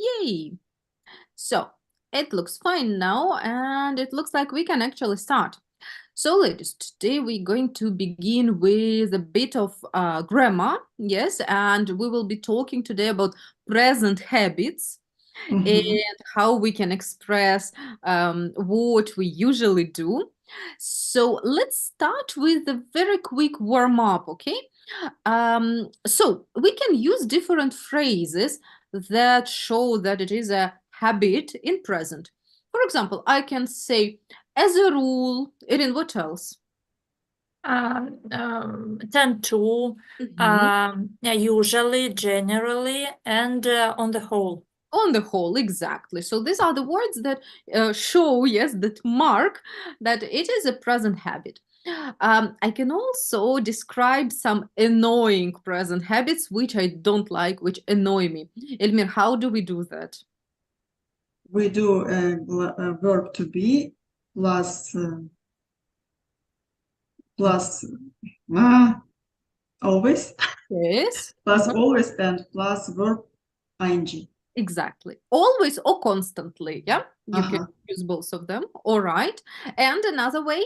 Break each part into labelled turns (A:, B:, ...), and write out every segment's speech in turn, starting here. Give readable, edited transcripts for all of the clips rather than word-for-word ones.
A: Yay! So it looks fine now, and it looks like we can actually start. So, ladies, today we're going to begin with a bit of grammar, yes, and we will be talking today about present habits and how we can express what we usually do. So, let's start with a very quick warm up, okay? So, we can use different phrases that show that it is a habit in present. For example, I can say, as a rule, Erin, what else?
B: Tend to,
A: Mhm.
B: usually, generally, and on the whole.
A: On the whole, exactly. So these are the words that show, yes, that mark that it is a present habit. I can also describe some annoying present habits which I don't like, which annoy me. Elmir, how do we do that?
C: We do a verb to be plus always
A: Yes.
C: plus always and plus verb ing.
A: Exactly. Always or constantly. Yeah. You can use both of them. All right. And another way.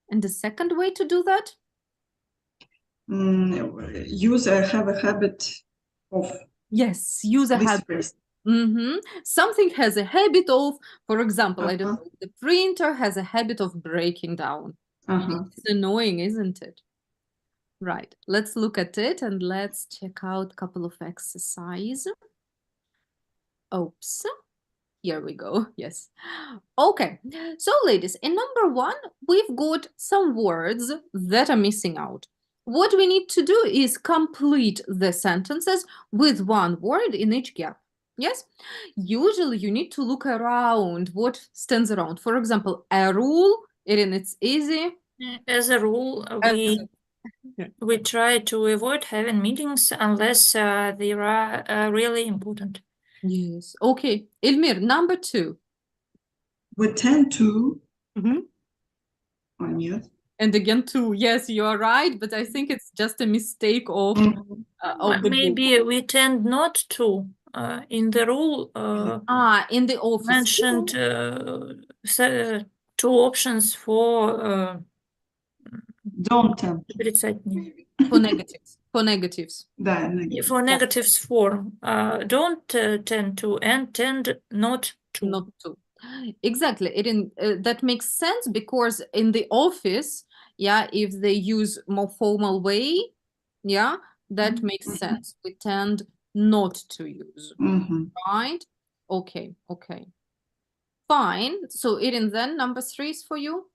A: And the second way to do that?
C: Have a habit of
A: Yes, use a
C: this
A: habit.
C: phrase.
A: Something has a habit of, for example, I don't know, the printer has a habit of breaking down. It's annoying, isn't it? Right. Let's look at it and let's check out a couple of exercise. Oops. Here we go. Yes. Okay. So, ladies, in number one, we've got some words that are missing out. What we need to do is complete the sentences with one word in each gap. Yes? Usually, you need to look around what stands around. For example, a rule, Erin, it's easy.
B: As a rule, we try to avoid having meetings unless they are really important.
A: Yes. Okay. Ilmir, number two.
C: We tend to.
A: And again, two. Yes, you are right, but I think it's just a mistake of the
B: maybe
A: book.
B: we tend not to. In the rule,
A: In the office
B: mentioned two options for
C: don't tend
A: for negatives. For negatives.
B: For negatives form, don't tend to and tend not to.
A: Not to. Exactly. That makes sense because in the office, yeah, if they use more formal way, yeah, that makes sense. We tend not to use, right? Okay, okay. Fine. So Erin, then number three is for you.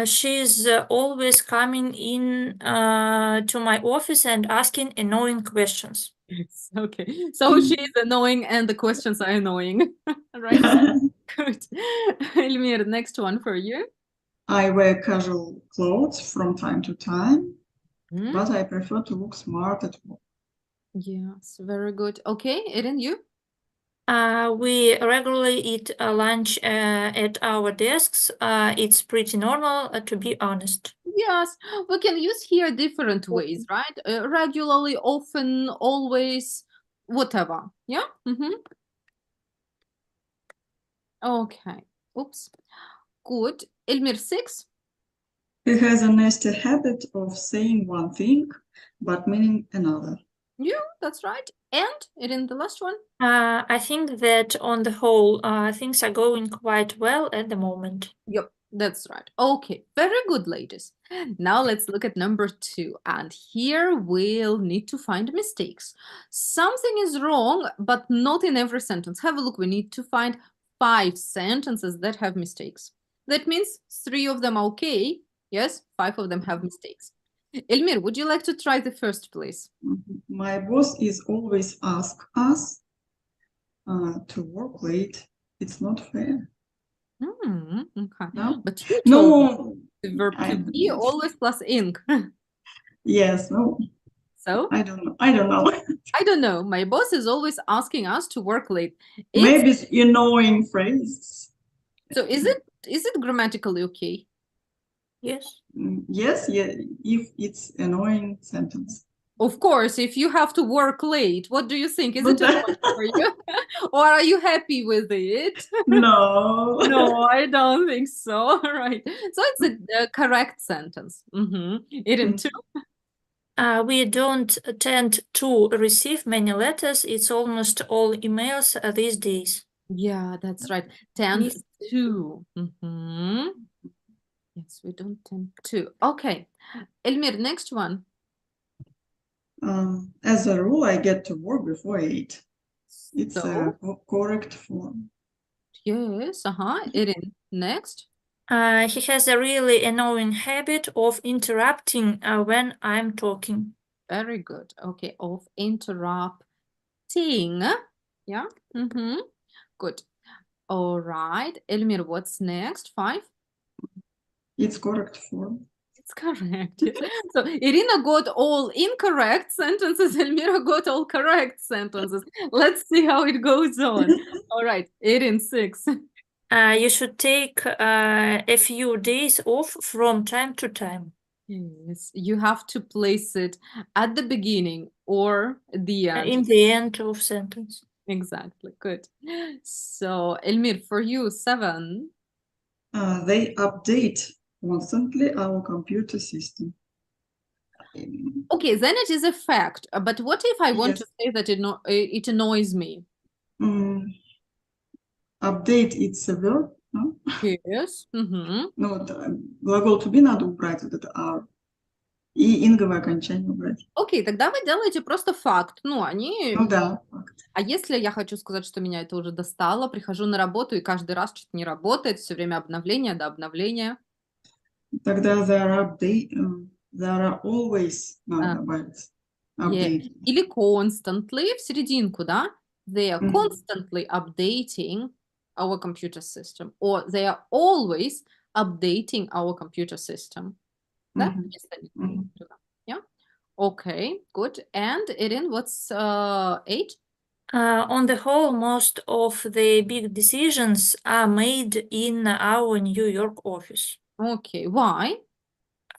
B: She's always coming in to my office and asking annoying questions.
A: Yes, okay. So she's annoying and the questions are annoying, right? Good. Elmir, next one for you.
C: I wear casual clothes from time to time, but I prefer to look smart at work.
A: Yes, very good. Okay, Erin, you?
B: We regularly eat lunch at our desks. It's pretty normal, to be honest.
A: Yes, we can use here different ways, right? Regularly, often, always, whatever. Yeah? Okay. Oops. Good. Elmir, six.
C: He has a nasty habit of saying one thing, but meaning another.
A: Yeah, that's right. And Erin, the last one.
B: I think that on the whole, things are going quite well at the moment.
A: Yep, that's right. Okay, very good, ladies. Now let's look at number two. And here we'll need to find mistakes. Something is wrong, but not in every sentence. Have a look. We need to find 5 sentences that have mistakes. That means 3 of them are okay. Yes, 5 of them have mistakes. Elmir, would you like to try the first, please?
C: My boss is always ask us to work late. It's not fair.
A: Okay.
C: No?
A: But you told the verb
C: I
A: to be always plus ing.
C: Yes, no.
A: So?
C: I don't know. I don't know.
A: I don't know. My boss is always asking us to work late.
C: Maybe it's annoying phrase.
A: So is it grammatically okay?
B: Yes.
C: Yes, yeah, if it's annoying sentence.
A: Of course, if you have to work late, what do you think? Is
C: But
A: it annoying for you? Or are you happy with it?
C: no.
A: No, I don't think so. Right. So it's a correct sentence. Irin, too?
B: We don't tend to receive many letters. It's almost all emails these days.
A: Yeah, that's right. Tend
B: Yes.
A: to. Yes, we don't tend to. Okay. Elmir, next one.
C: As a rule, I get to work before 8. It's
A: So,
C: a correct form.
A: yes, Irin, next.
B: He has a really annoying habit of interrupting when I'm talking.
A: Very good. Okay, of interrupting. Yeah. Good. All right. Elmir, what's next? 5?
C: It's correct form.
A: It's correct. Yes. So Irina got all incorrect sentences, Elmira got all correct sentences. Let's see how it goes on. All right, 6.
B: You should take a few days off from time to time.
A: Yes, you have to place it at the beginning or the end.
B: In the end of sentence.
A: Exactly. Good. So Elmir, for you, 7.
C: They update constantly our computer system.
A: Okay, then it is a fact. But what if I want
C: Yes.
A: to say that it annoys me?
C: Update, it's a verb, no?
A: Yes.
C: Ну, вот, глагол to be надо убрать, вот это are. И инговое окончание убрать.
A: Окей, тогда вы делаете просто факт. Ну, они...
C: Ну да, факт.
A: А если я хочу сказать, что меня это уже достало, прихожу на работу и каждый раз что-то не работает, все время обновление до обновления.
C: Тогда there are always надо добавить. Update.
A: Или constantly в серединку, да? They are constantly updating our computer system. Or they are always updating our computer system. Да? Если они туда. Yeah? Okay, good. And Erin, what's 8?
B: On the whole, most of the big decisions are made in our New York office.
A: Okay, why?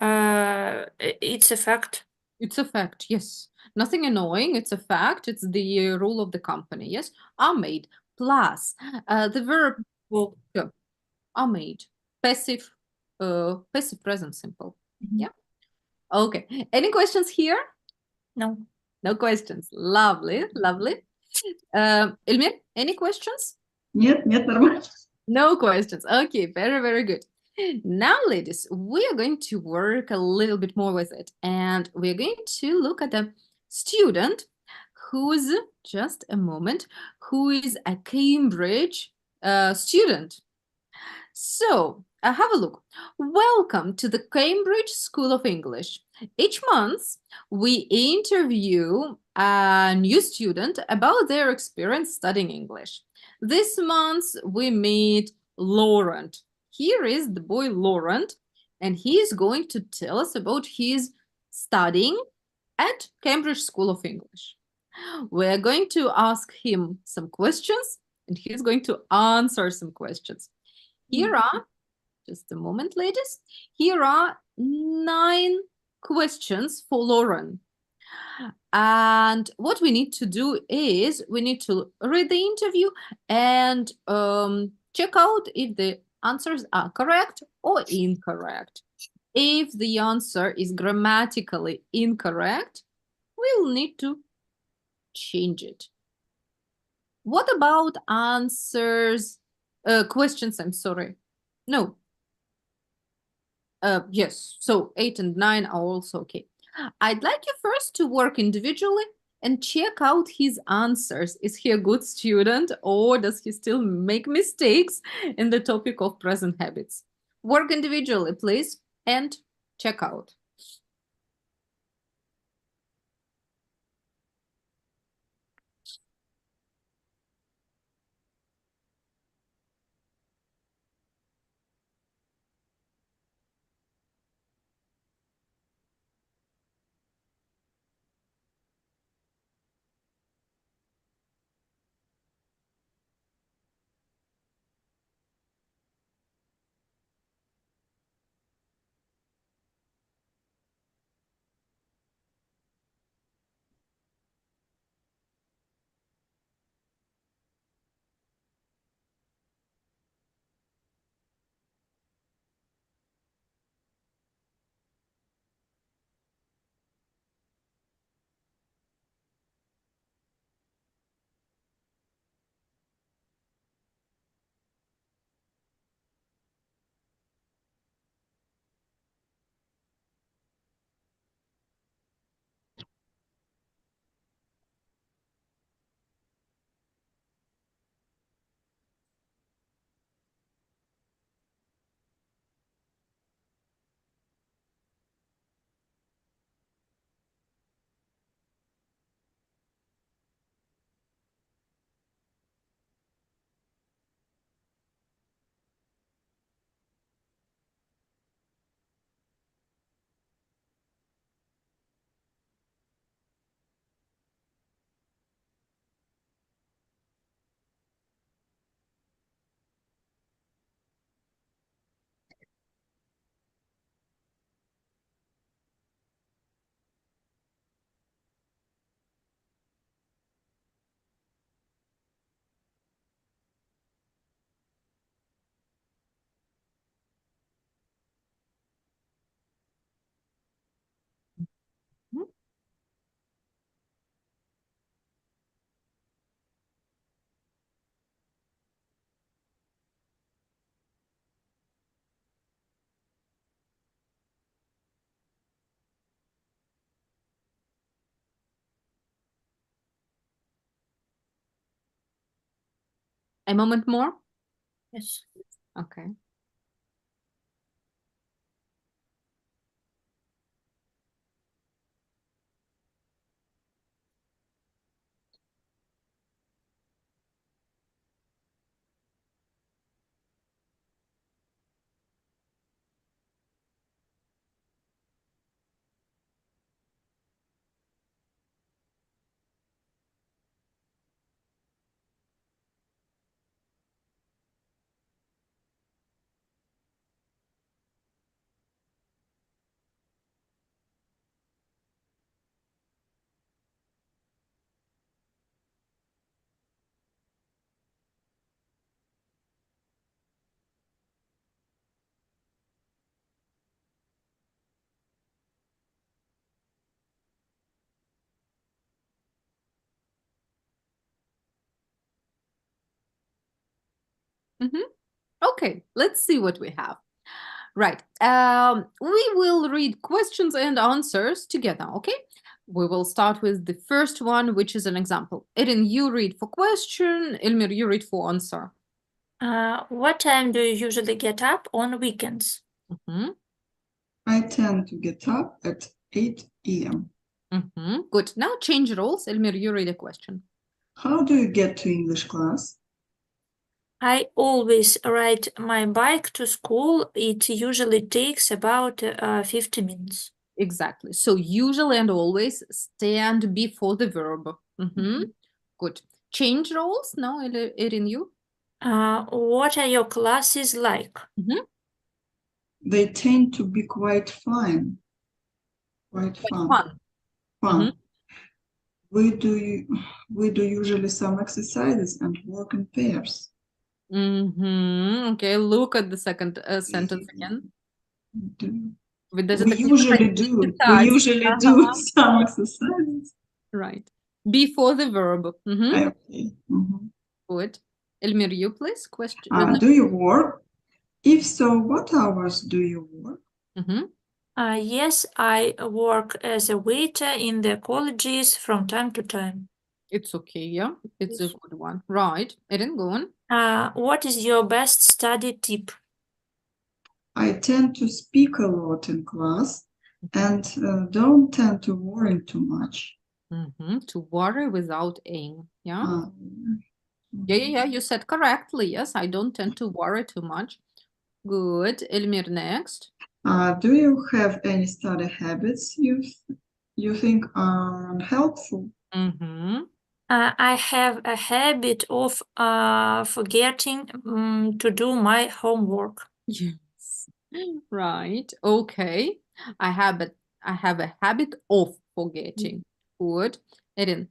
B: It's a fact.
A: It's a fact, yes. Nothing annoying, it's a fact. It's the rule of the company, yes. Are made. Plus, the verb
B: Well,
A: are made. Passive, passive present simple. Yeah. Okay. Any questions here?
B: no.
A: No questions. Lovely, lovely. Elmir, any questions?
C: Нет, нормально.
A: No questions. Okay, very, very good. Now, ladies, we are going to work a little bit more with it, and we're going to look at a student who's, just a moment, who is a Cambridge student. So, have a look. Welcome to the Cambridge School of English. Each month, we interview a new student about their experience studying English. This month, we meet Laurent. Here is the boy Laurent, and he is going to tell us about his studying at Cambridge School of English. We're going to ask him some questions, and he's going to answer some questions. Here are, just a moment, ladies, here are 9 questions for Lauren. And what we need to do is we need to read the interview and check out if the answers are correct or incorrect. If the answer is grammatically incorrect, we'll need to change it. What about answers, questions, I'm sorry. No. Yes, so 8 and 9 are also okay. I'd like you first to work individually and check out his answers. Is he a good student or does he still make mistakes in the topic of present habits? Work individually, please, and check out. A moment more?
B: Yes.
A: Okay. Okay, let's see what we have. Right. We will read questions and answers together, okay? We will start with the first one, which is an example. Erin, you read for question. Ilmir, you read for answer.
B: What time do you usually get up on weekends?
C: I tend to get up at 8 a.m.
A: Good. Now change roles. Ilmir, you read a question.
C: How do you get to English class?
B: I always ride my bike to school. It usually takes about 50 minutes.
A: Exactly. So usually and always stand before the verb. Good. Change roles now, Erin, you.
B: What are your classes like?
C: They tend to be quite fun. Quite fun.
A: Fun.
C: We do usually some exercises and work in pairs.
A: Okay, look at the second sentence again.
C: We usually do some exercises.
A: Right. Before the verb.
C: Okay.
A: Good. Elmir, you please. Question.
C: Do you work? If so, what hours do you work?
B: Yes, I work as a waiter in the colleges from time to time.
A: It's okay, yeah. It's a good one. Right. Erin, go on.
B: What is your best study tip?
C: I tend to speak a lot in class and don't tend to worry too much.
A: To worry without aim, yeah? Yeah, you said correctly. Yes, I don't tend to worry too much. Good. Elmir, next.
C: Do you have any study habits you think are unhelpful?
B: I have a habit of forgetting to do my homework.
A: Yes. Right. Okay. I have a habit of forgetting. Good. Erin.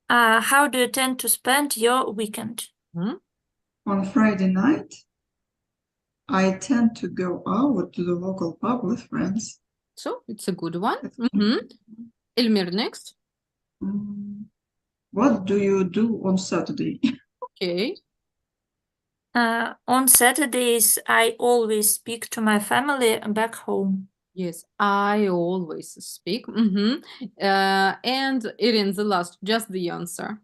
B: How do you tend to spend your weekend?
C: On Friday night, I tend to go out to the local pub with friends.
A: So it's a good one. Elmir, next.
C: What do you do on Saturday?
A: Okay.
B: On Saturdays, I always speak to my family back home.
A: Yes, I always speak. And Erin, the last, just the answer.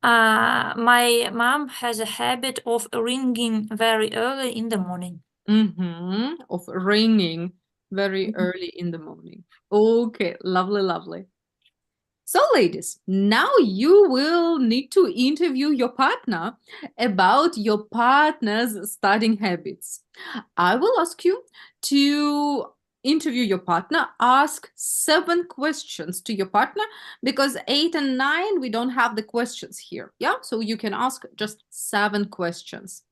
B: My mom has a habit of ringing very early in the morning.
A: Of ringing very early in the morning. Okay, lovely, lovely. So, ladies, now you will need to interview your partner about your partner's studying habits. I will ask you to interview your partner, ask 7 questions to your partner because 8 and 9, we don't have the questions here. Yeah, so you can ask just 7 questions.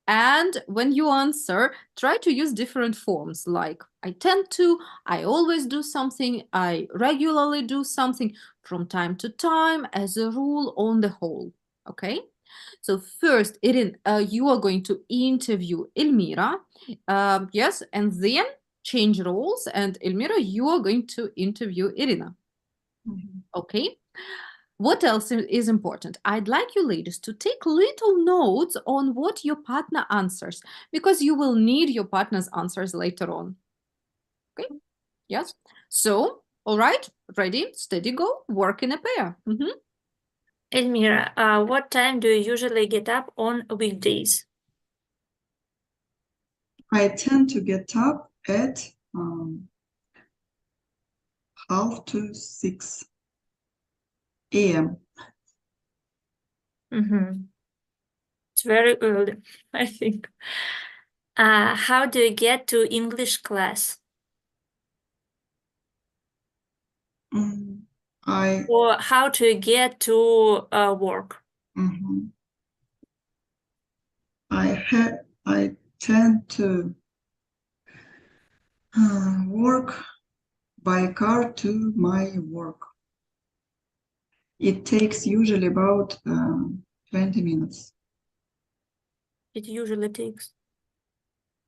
A: And when you answer, try to use different forms like I tend to, I always do something, I regularly do something, from time to time, as a rule, on the whole. Okay? So first, Erin, you are going to interview Elmira. Yes, and then change roles. And Elmira, you are going to interview Irina. Okay? What else is important? I'd like you ladies to take little notes on what your partner answers because you will need your partner's answers later on. Okay? Yes? So, all right, ready, steady, go, work in a pair.
B: Elmira, what time do you usually get up on weekdays?
C: I tend to get up at 5:30 a.m.
B: It's very early, I think. How do you get to English class? Or how to get to work?
C: Mhm. I tend to work by car to my work. It takes usually about 20 minutes.
B: It usually takes.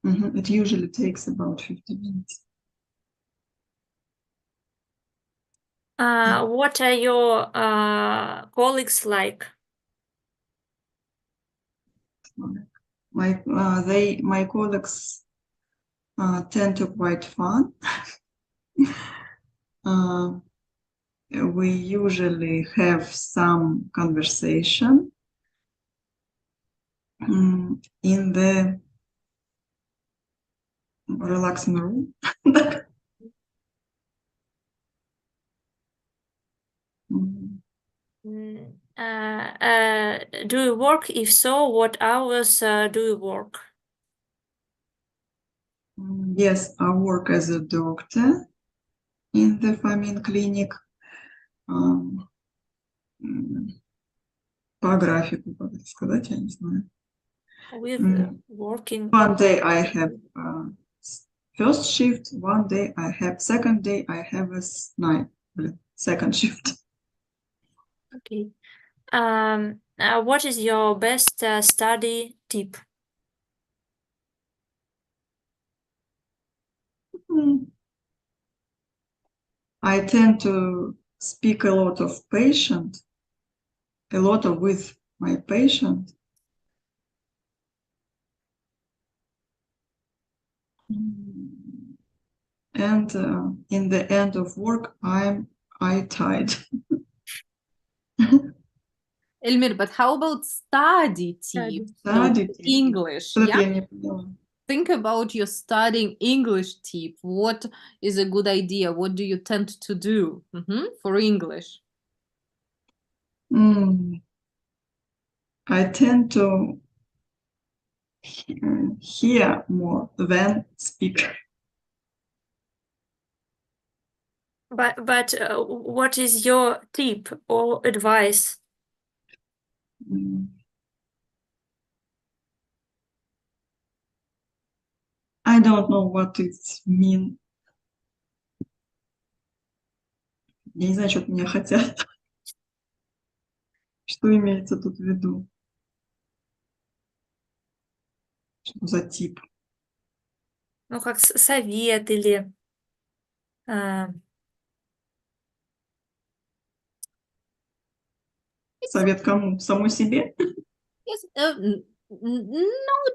C: It usually takes about 50 minutes.
B: What are your colleagues like?
C: My colleagues tend to quite fun. We usually have some conversation in the relaxing room.
B: Do you work? If so, what hours do you work?
C: Yes, I work as a doctor in the Fomin clinic. По графику, как это сказать, я не знаю.
B: With working.
C: One day I have first shift, one day I have second day I have a second shift.
B: Okay. What is your best study tip?
C: I tend to speak a lot with my patient. And in the end of work, I tired.
A: Elmir, but how about study tip?
C: Study
A: So
C: tip.
A: English,
C: Что-то
A: yeah?
C: я не поняла.
A: Think about your studying English tip. What is a good idea? What do you tend to do for English?
C: I tend to hear more than speak.
B: But what is your tip or advice?
C: I don't know what it means. Я не знаю, что от меня хотят. Что имеется тут в виду? Что за тип?
B: Ну, как совет или...
C: Совет кому? Самой себе?
A: Yes, no,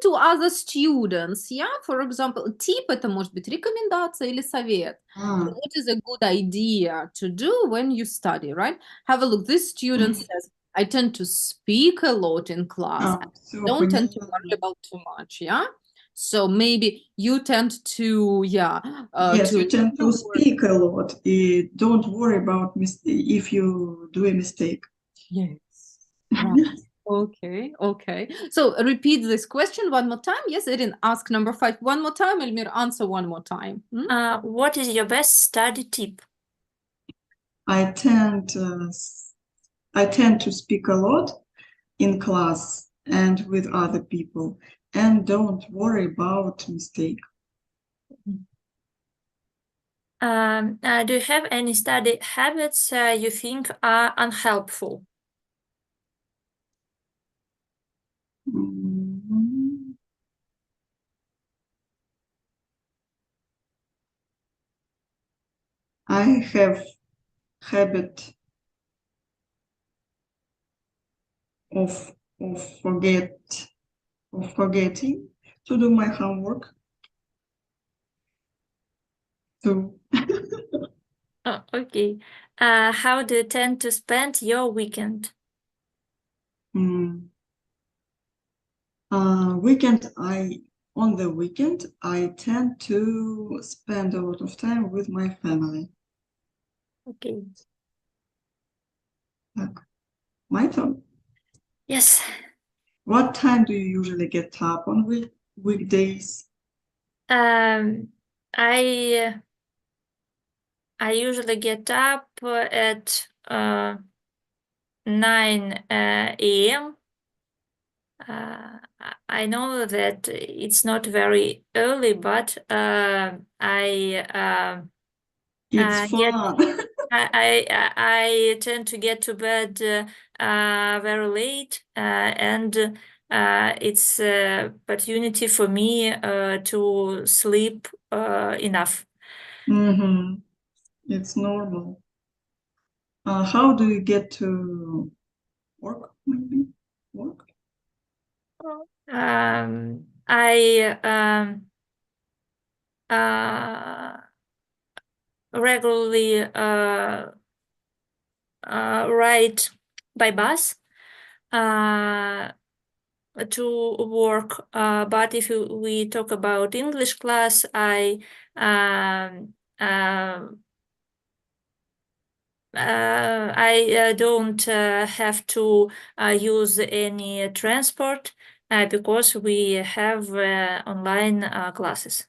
A: to other students, yeah? For example, tip — это может быть рекомендация или совет. What is a good idea to do when you study, right? Have a look. This student says, I tend to speak a lot in class. Don't tend to worry about too much, yeah? So maybe you tend to,
C: yes, you tend to speak a lot. Don't worry about if you do a mistake.
A: Yes. Right. Okay. So repeat this question one more time. Yes, Erin, ask number 5 one more time. Elmir, answer one more time.
B: What is your best study tip?
C: I tend to speak a lot in class and with other people, and don't worry about mistake.
B: Do you have any study habits you think are unhelpful?
C: I have habit of forgetting to do my homework too.
B: Oh, okay. How do you tend to spend your weekend?
C: On the weekend, I tend to spend a lot of time with my family.
B: Okay.
C: My turn.
B: Yes.
C: What time do you usually get up on weekdays?
B: I usually get up at 9 a.m. I know that it's not very early, but
C: It's fun.
B: I tend to get to bed very late, and it's an opportunity for me to sleep enough.
C: It's normal. How do you get to work, maybe? Work?
B: I regularly ride by bus to work, but if we talk about English class, I don't have to use any transport because we have online classes.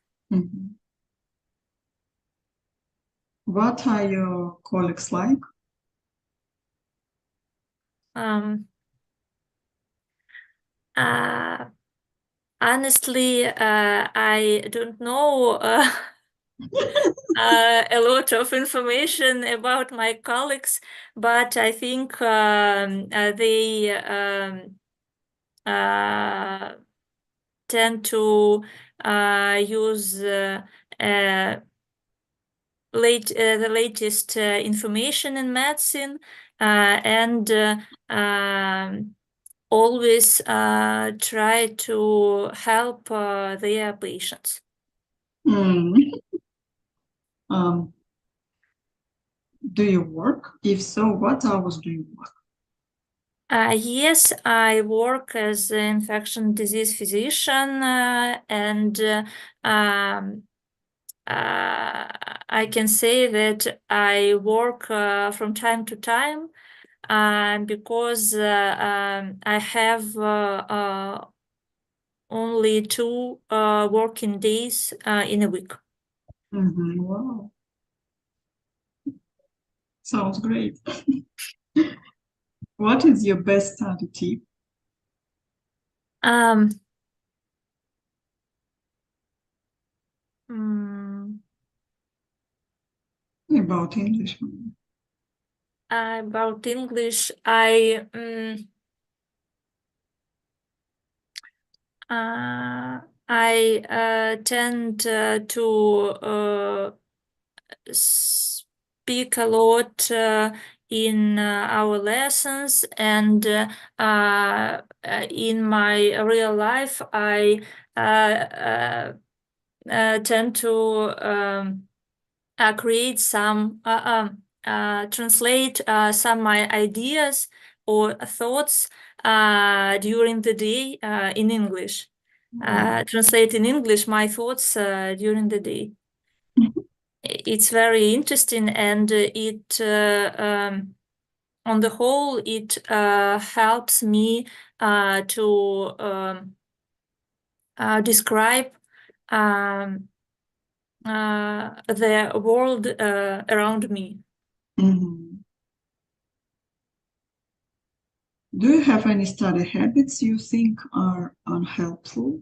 C: What are your colleagues like?
B: Honestly, I don't know a lot of information about my colleagues, but I think they tend to use the latest information in medicine and always try to help their patients.
C: Do you work? If so, what hours do you work?
B: Yes, I work as an infection disease physician, and I can say that I work from time to time because I have only 2 working days in a week.
C: Wow. Sounds great. What is your best study tip? About English.
B: About English, I tend to speak a lot in our lessons, and in my real life, I tend to create some, translate some my ideas or thoughts during the day in English. Translate in English my thoughts during the day. It's very interesting, and it on the whole it helps me to describe the world around me.
C: Do you have any study habits you think are unhelpful?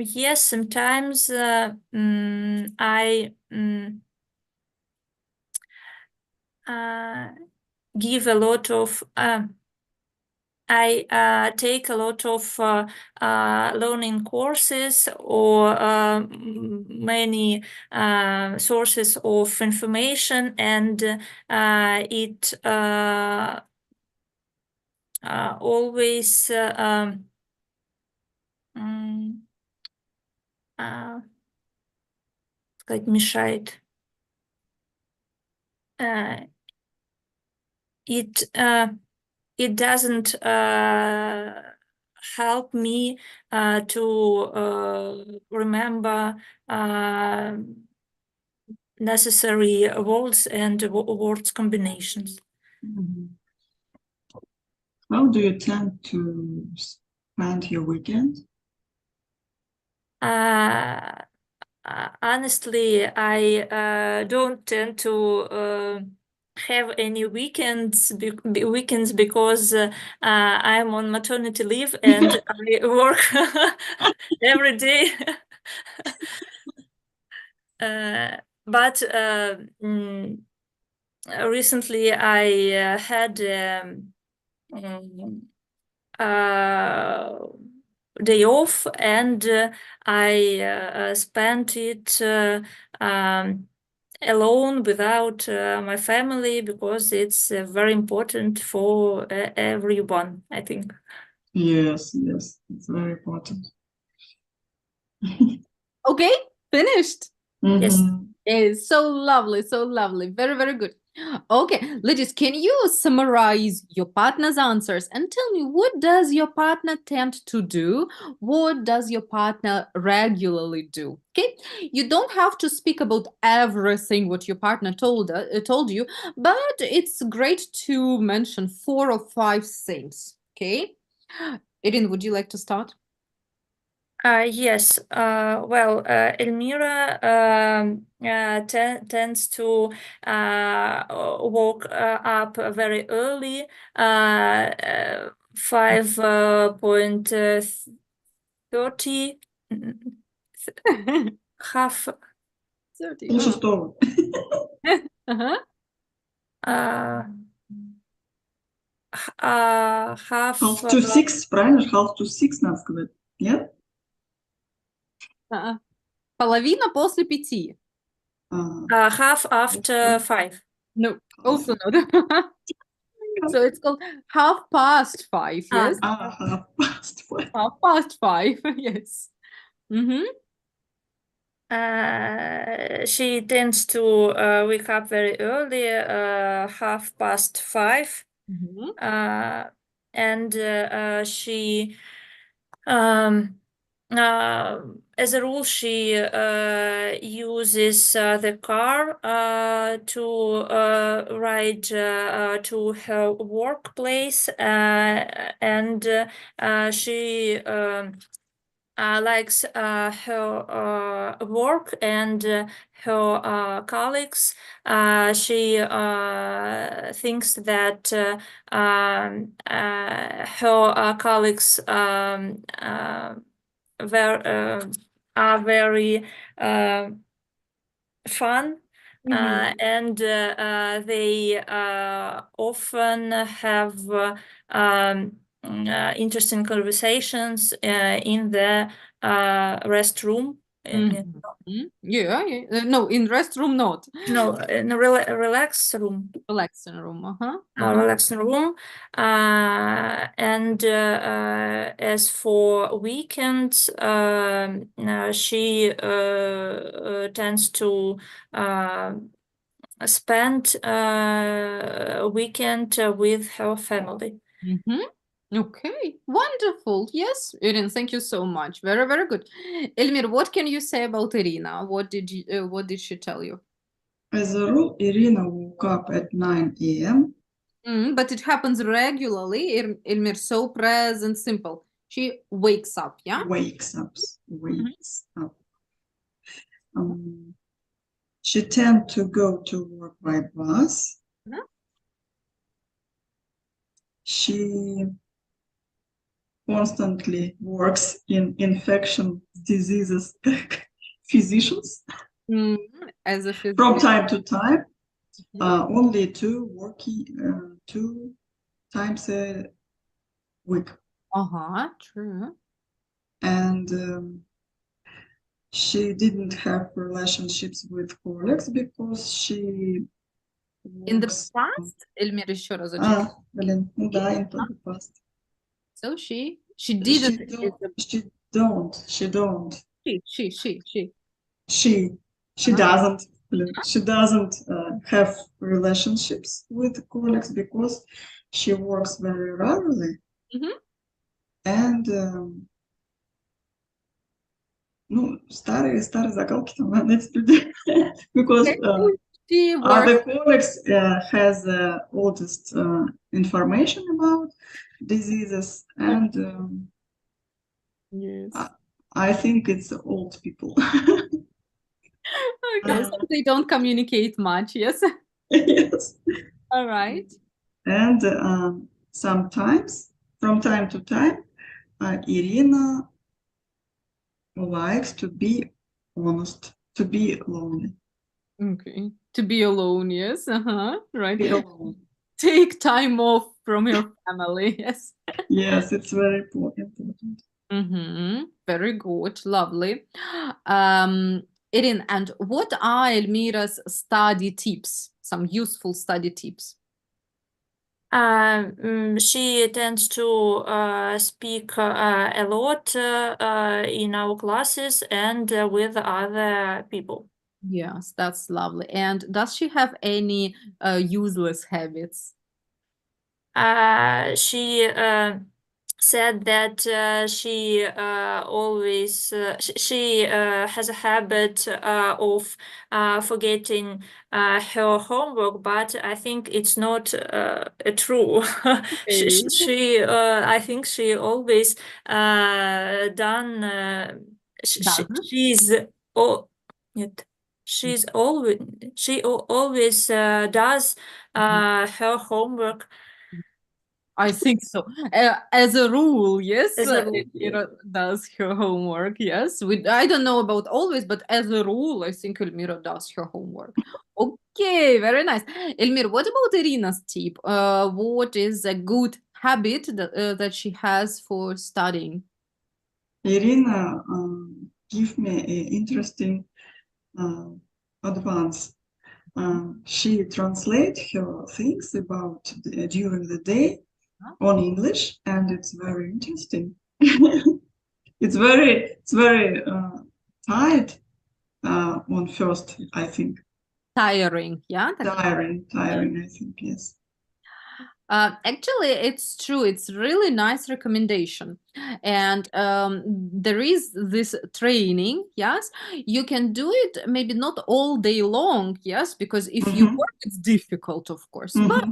B: Yes, sometimes I give a lot of I take a lot of learning courses or many sources of information, and it always как мешает. it doesn't help me to remember necessary words and words combinations.
C: Mhm. How do you tend to spend your weekend?
B: Honestly, I don't tend to have any weekends because I'm on maternity leave and I work every day. But recently I had day off, and I spent it alone without my family, because it's very important for everyone, I think.
C: Yes, yes, it's very important.
A: Okay, finished.
B: Yes.
C: Mhm.
A: It's so lovely, so lovely. Very, very good. Okay, ladies, can you summarize your partner's answers and tell me, what does your partner tend to do? What does your partner regularly do? Okay, you don't have to speak about everything what your partner told you, but it's great to mention 4 or 5 things. Okay, Erin, would you like to start?
B: Yes. Well, Elmira tends to wake up very early, 5:30, half.
A: 30.
C: Полшестого.
A: Uh-huh.
B: Half.
C: Half to six, правильно? Half to six надо сказать. Нет?
A: Половина после 5.
B: Half after 5.
A: No, also not. So it's called 5:30, yes?
C: Half past 5.
A: 5:30, yes. Mm-hmm.
B: She tends to wake up very early, 5:30.
A: Mm-hmm.
B: And she, as a rule, she uses the car to ride to her workplace, and she likes her work and her colleagues. She thinks that her colleagues are very fun.
A: Mm-hmm.
B: And they often have interesting conversations in the restroom.
A: Mm-hmm. Yeah, yeah. No, in restroom not.
B: No, in a relaxed room.
A: Relaxing room. Uh-huh.
B: Relaxing room. And as for weekends, she tends to spend a weekend with her family.
A: Mm-hmm. Okay, wonderful. Yes, Erin, thank you so much. Very, very good. Elmir, what can you say about Irina? What did she tell you?
C: As a rule, Irina woke up at 9 a.m.
A: But it happens regularly. Elmir, so present, simple. She wakes up, yeah?
C: Wakes up. She tends to go to work by bus.
A: Mhm.
C: She constantly works in infection diseases physicians.
A: As a
C: From time to time,
A: Mhm.
C: only 2 times a week.
A: True.
C: And she didn't have relationships with colleagues because she
A: In the
C: works.
A: past, Elmir, еще разочек.
C: Блин, ну да, in the past.
A: So she didn't.
C: She don't.
A: She.
C: She doesn't. She doesn't have relationships with colleagues because she works very rarely.
A: Mhm.
C: And ну, старые закалки там на эти людей. Because
A: She
C: other
A: works.
C: colleagues has the oldest information about diseases, and
A: Yes.
C: I think it's old people.
A: Okay, so they don't communicate much, yes?
C: Yes.
A: All right.
C: And sometimes, from time to time, Irina likes to be honest, to be lonely.
A: Okay. To be alone, yes. Right.
C: Be alone.
A: Take time off from your family, yes.
C: Yes, it's very important.
A: Very good, lovely. Irin, and what are Elmira's study tips? Some useful study tips.
B: She tends to speak a lot in our classes and with other people.
A: Yes, that's lovely. And does she have any useless habits?
B: She said that she always she has a habit of forgetting her homework, but I think it's not true. She I think she always done.
A: Doesn't?
B: She's oh. She's always always does her homework.
A: I think so. As a rule, yes,
B: As a rule,
A: Elmira does her homework. Yes, I don't know about always, but as a rule, I think Elmira does her homework. Okay, very nice. Elmira, what about Irina's tip? What is a good habit that she has for studying?
C: Irina give me an interesting advance. She translates her things about during the day on English, and it's very interesting. It's very tight on first, I think.
A: Tiring, yeah?
C: Tiring, I think, yes.
A: Actually, it's true. It's really nice recommendation. And there is this training, yes. You can do it maybe not all day long, yes, because if you work, it's difficult, of course. But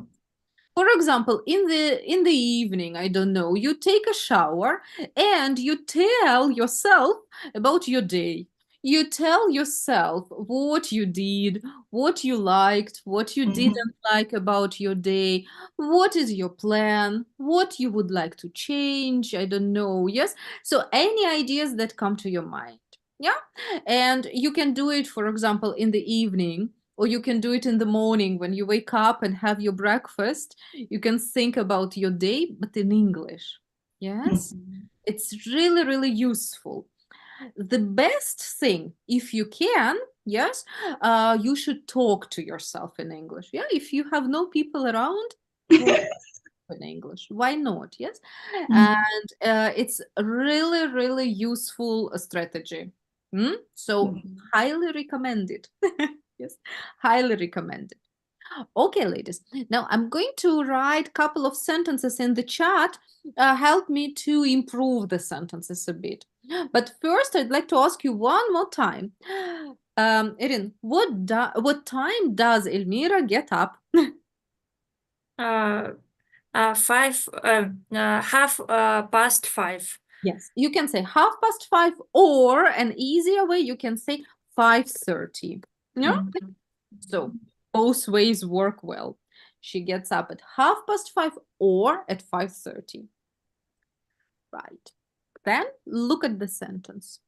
A: for example, in the evening, I don't know, you take a shower and you tell yourself about your day. You tell yourself what you did, what you liked, what you didn't like about your day, what is your plan, what you would like to change, I don't know. Yes. So any ideas that come to your mind. Yeah. And you can do it, for example, in the evening, or you can do it in the morning when you wake up and have your breakfast. You can think about your day, but in English. Yes. It's really, really useful. The best thing, if you can, yes, you should talk to yourself in English. Yeah, if you have no people around, talk in English. Why not? Yes, and it's really, really useful strategy. So highly recommended. Yes, highly recommended. Okay, ladies. Now I'm going to write a couple of sentences in the chat. Help me to improve the sentences a bit. But first, I'd like to ask you one more time. Erin, what time does Elmira get up?
B: 5:30.
A: Yes, you can say 5:30, or an easier way, you can say 5:30. Yeah, so both ways work well. She gets up at 5:30 or at 5:30. Right. Then look at the sentence.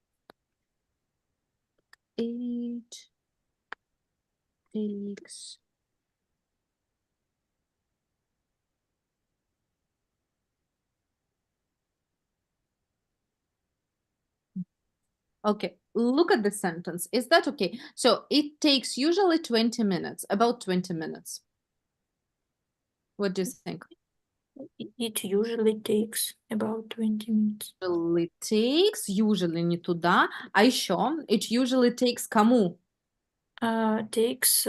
A: 8 takes. Okay, look at the sentence. Is that okay? So it takes usually 20 minutes, about 20 minutes. What do you think?
B: It usually takes about 20 minutes.
A: Usually не туда, а еще it usually takes кому?
B: Takes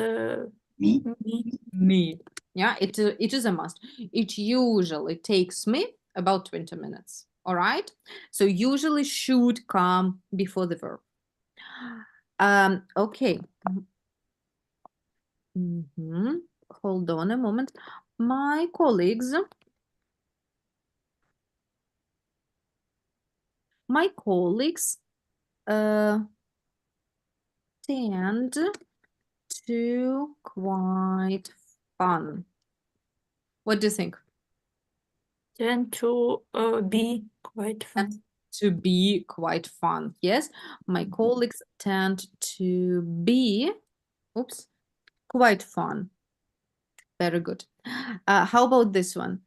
C: Me?
B: me.
A: Me. Yeah, it is a must. It usually takes me about 20 minutes. All right. So usually should come before the verb. Okay. Hold on a moment. My colleagues tend to quite fun. What do you think?
B: Tend to be quite fun.
A: To be quite fun. Yes, my colleagues tend to be, oops, quite fun. Very good. How about this one?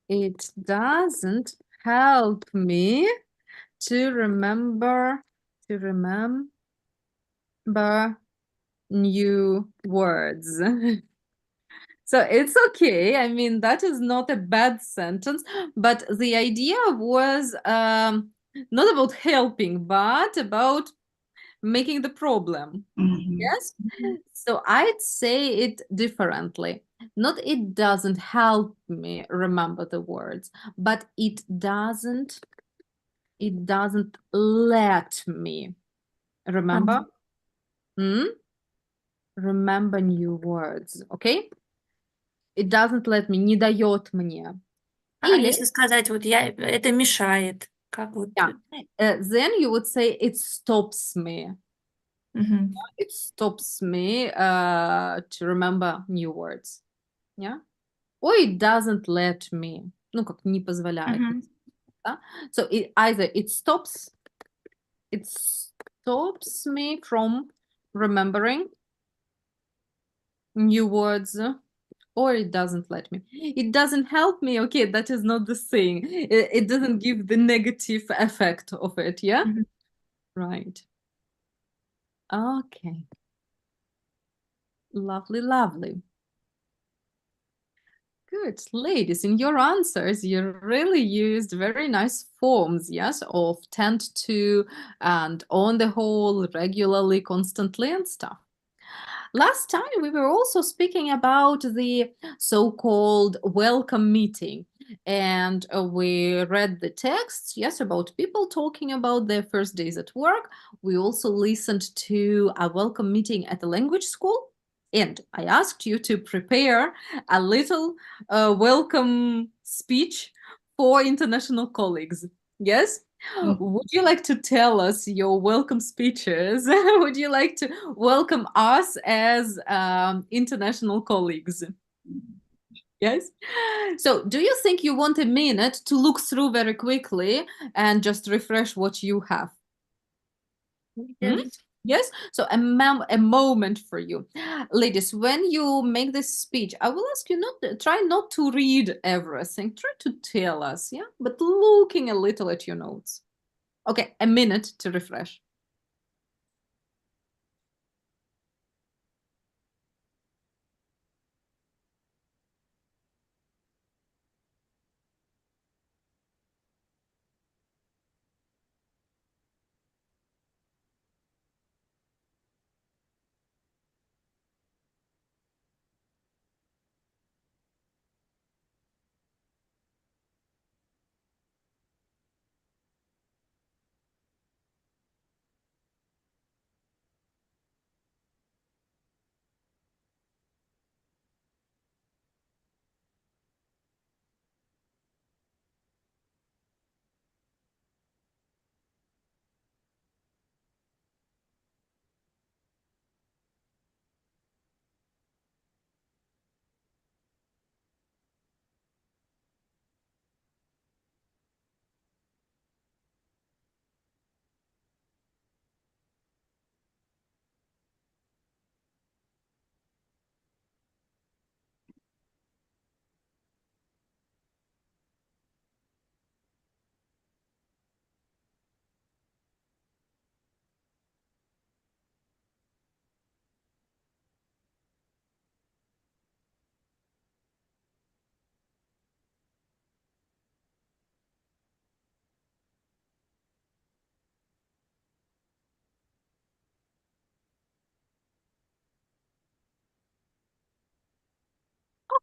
A: It doesn't help me to remember new words. So it's okay. I mean, that is not a bad sentence, but the idea was not about helping, but about making the problem.
C: Mhm.
A: Yes? So I'd say it differently. Not it doesn't help me remember the words, but it doesn't let me remember. Remember new words, okay? It doesn't let me, не дает мне.
B: А
A: Или,
B: если сказать, вот это мешает, как вот?
A: yeah, then you would say it stops me.
B: Мгм.
A: It stops me to remember new words. Yeah? Or it doesn't let me. Ну, как не позволяет.
B: Мгм.
A: Да? So either it stops me from remembering new words, or it doesn't let me. It doesn't help me. Okay, that is not the thing. It doesn't give the negative effect of it. Yeah?
B: Мгм.
A: Right. Okay. Lovely, lovely. Good. Ladies, in your answers, you really used very nice forms, yes, of tend to and on the whole, regularly, constantly, and stuff. Last time we were also speaking about the so-called welcome meeting, and we read the texts, yes, about people talking about their first days at work. We also listened to a welcome meeting at the language school, and I asked you to prepare a little welcome speech for international colleagues. Yes? Would you like to tell us your welcome speeches? Would you like to welcome us as international colleagues? Yes. So, do you think you want a minute to look through very quickly and just refresh what you have?
B: Yes.
A: Yes. So, a moment for you, ladies. When you make this speech, I will ask you try not to read everything. Try to tell us, yeah, but looking a little at your notes. Okay, a minute to refresh.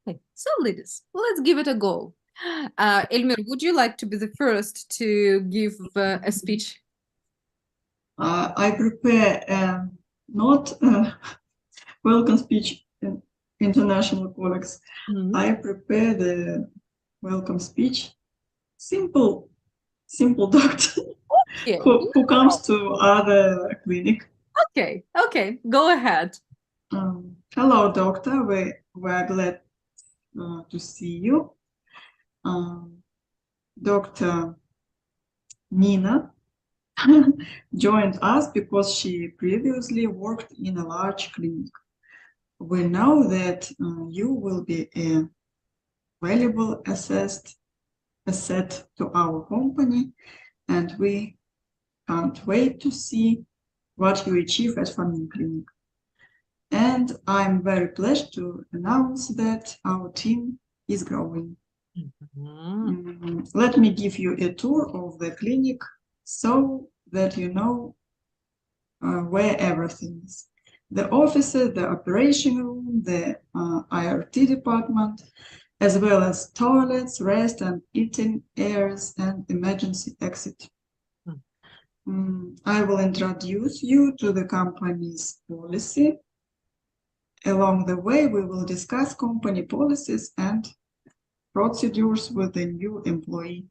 A: Okay, so ladies, let's give it a go. Elmir, would you like to be the first to give a speech?
C: I prepare not welcome speech in international colleagues.
A: Mhm.
C: I prepare the welcome speech. Simple doctor
A: Okay,
C: who comes to other clinic.
A: okay, go ahead.
C: Hello, doctor. We're glad to see you. Dr. Nina joined us because she previously worked in a large clinic. We know that you will be a valuable asset to our company, and we can't wait to see what you achieve at Farming Clinic. And I'm very pleased to announce that our team is growing. Let me give you a tour of the clinic so that you know where everything is. The offices, the operation room, the IRT department, as well as toilets, rest and eating areas, and emergency exit. I will introduce you to the company's policy. Along the way, we will discuss company policies and procedures with the new employee.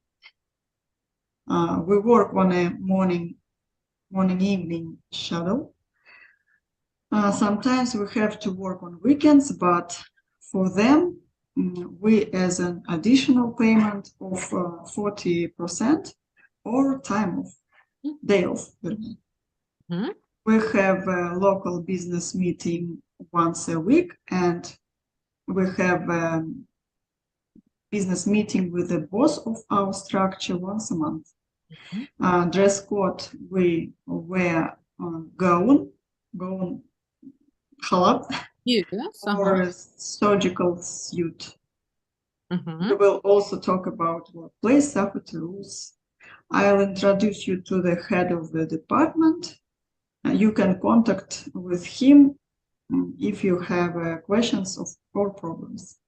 C: We work on a morning-evening shuttle. Sometimes we have to work on weekends, but for them, we as an additional payment of 40% or time off, day off.
A: Mhm.
C: We have a local business meeting once a week, and we have a business meeting with the boss of our structure once a month. Dress code, we wear gown халат
A: Yes,
C: or a surgical suit. We will also talk about workplace safety rules. I'll introduce you to the head of the department. You can contact with him if you have questions or problems.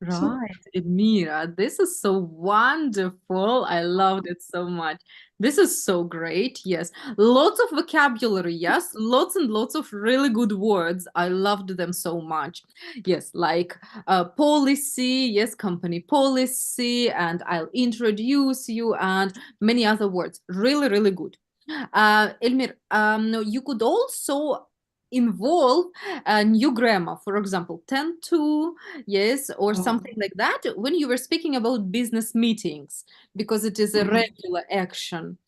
A: Right, Elmira, this is so wonderful. I loved it so much. This is so great. Yes, lots of vocabulary. Yes, lots and lots of really good words. I loved them so much. Yes, like policy, yes, company policy, and I'll introduce you, and many other words. Really, really good. Elmir, no, you could also involve a new grammar, for example, tend to, yes, or something like that, when you were speaking about business meetings, because it is a regular action.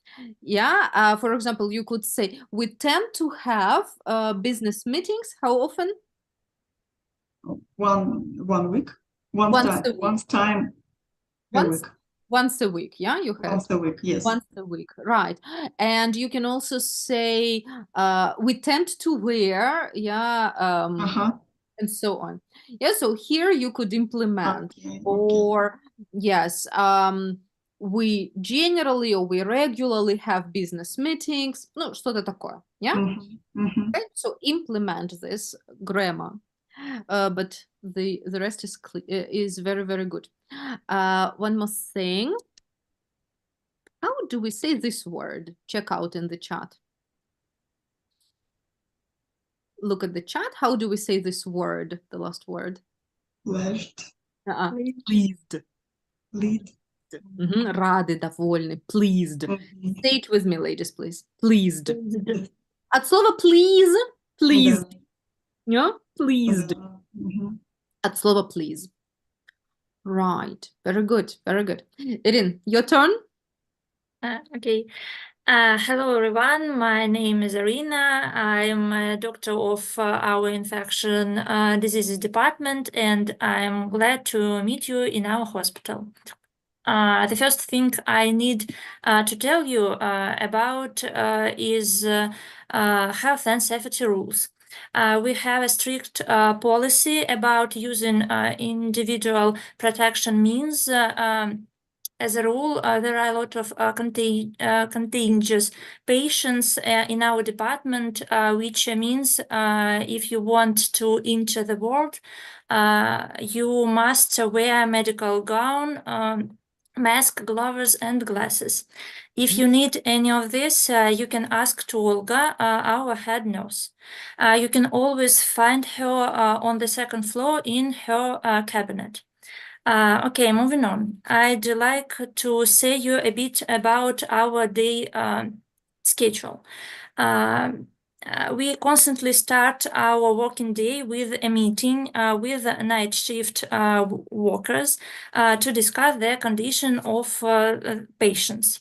A: Yeah, for example, you could say, we tend to have business meetings. How often?
C: One week. Once time a week.
A: Once a week, yeah, you have.
C: Once a week, yes.
A: Once a week, right. And you can also say, we tend to wear, yeah, and so on. Yeah, so here you could implement, or yes, we generally or we regularly have business meetings, ну, что-то такое, yeah? Okay, so implement this grammar. But the rest is very, very good. One more thing. How do we say this word? Check out in the chat. Look at the chat. How do we say this word, the last word?
C: Pleased.
A: Pleased.
C: Pleased.
A: Рады, довольны, pleased. Say it with me, ladies, please. Pleased. От слова please, pleased. Yeah, pleased. От слова please. Right. Very good. Very good. Irin, your turn.
B: Okay. Hello, everyone. My name is Irina. I'm a doctor of our infection diseases department, and I'm glad to meet you in our hospital. The first thing I need to tell you about is health and safety rules. We have a strict policy about using individual protection means as a rule, there are a lot of contagious patients in our department, which means if you want to enter the ward, you must wear a medical gown, mask, gloves, and glasses. If you need any of this, you can ask to Olga, our head nurse. You can always find her on the second floor in her cabinet. Okay, moving on. I'd like to say you a bit about our day schedule. We constantly start our working day with a meeting with night shift workers to discuss their condition of patients.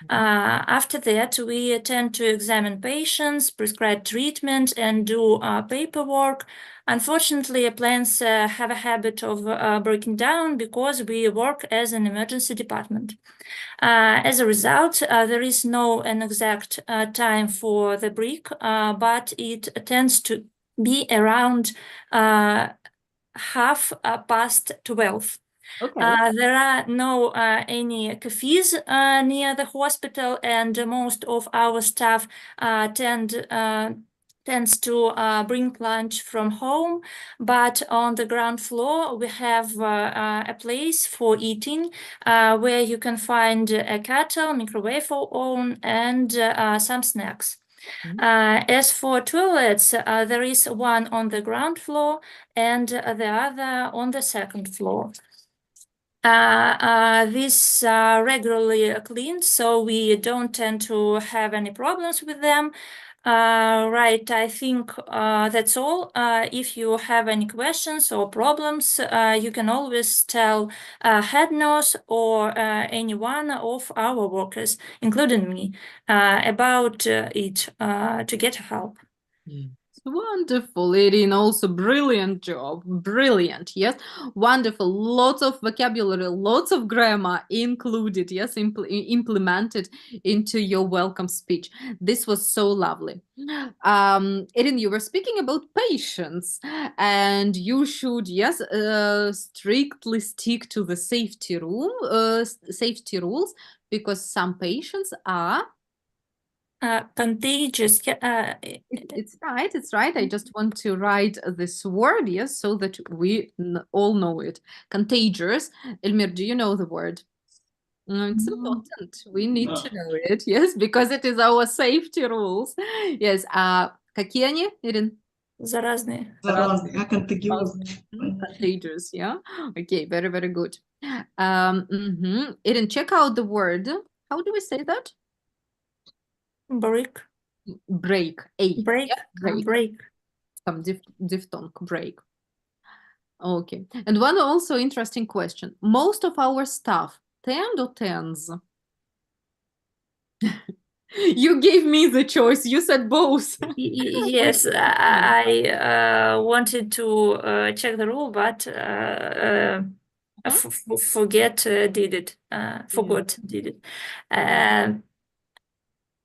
B: After that, we tend to examine patients, prescribe treatment, and do paperwork. Unfortunately, plans have a habit of breaking down because we work as an emergency department. As a result, there is an exact time for the break, but it tends to be around 12:30.
A: Okay.
B: There are no any cafes near the hospital, and most of our staff tends to bring lunch from home. But on the ground floor, we have a place for eating where you can find a kettle, microwave oven, and some snacks. As for toilets, there is one on the ground floor and the other on the second floor. These are regularly cleaned, so we don't tend to have any problems with them. Right, I think that's all. If you have any questions or problems, you can always tell head nurse or any one of our workers, including me, about it to get help.
A: Wonderful, Irina. Also, brilliant job. Brilliant. Yes. Wonderful. Lots of vocabulary, lots of grammar included. Yes. Implemented into your welcome speech. This was so lovely. Irina, you were speaking about patients, and you should, yes, strictly stick to the safety rules, because some patients are
B: contagious.
A: It's right. I just want to write this word, yes, so that we all know it. Contagious. Elmir, do you know the word? It's important. We need to know it, yes, because it is our safety rules. Yes. Какие они, Ирин?
B: Заразные.
A: Contagious, yeah. Okay, very, very good. Irин, check out the word. How do we say that?
B: Break.
A: Break.
B: Break.
A: Yeah, break.
B: Break.
A: Some diphthong, break. Okay. And one also interesting question. Most of our staff, tend or tends? You gave me the choice. You said both.
B: Yes, I wanted to check the rule, but forgot did it.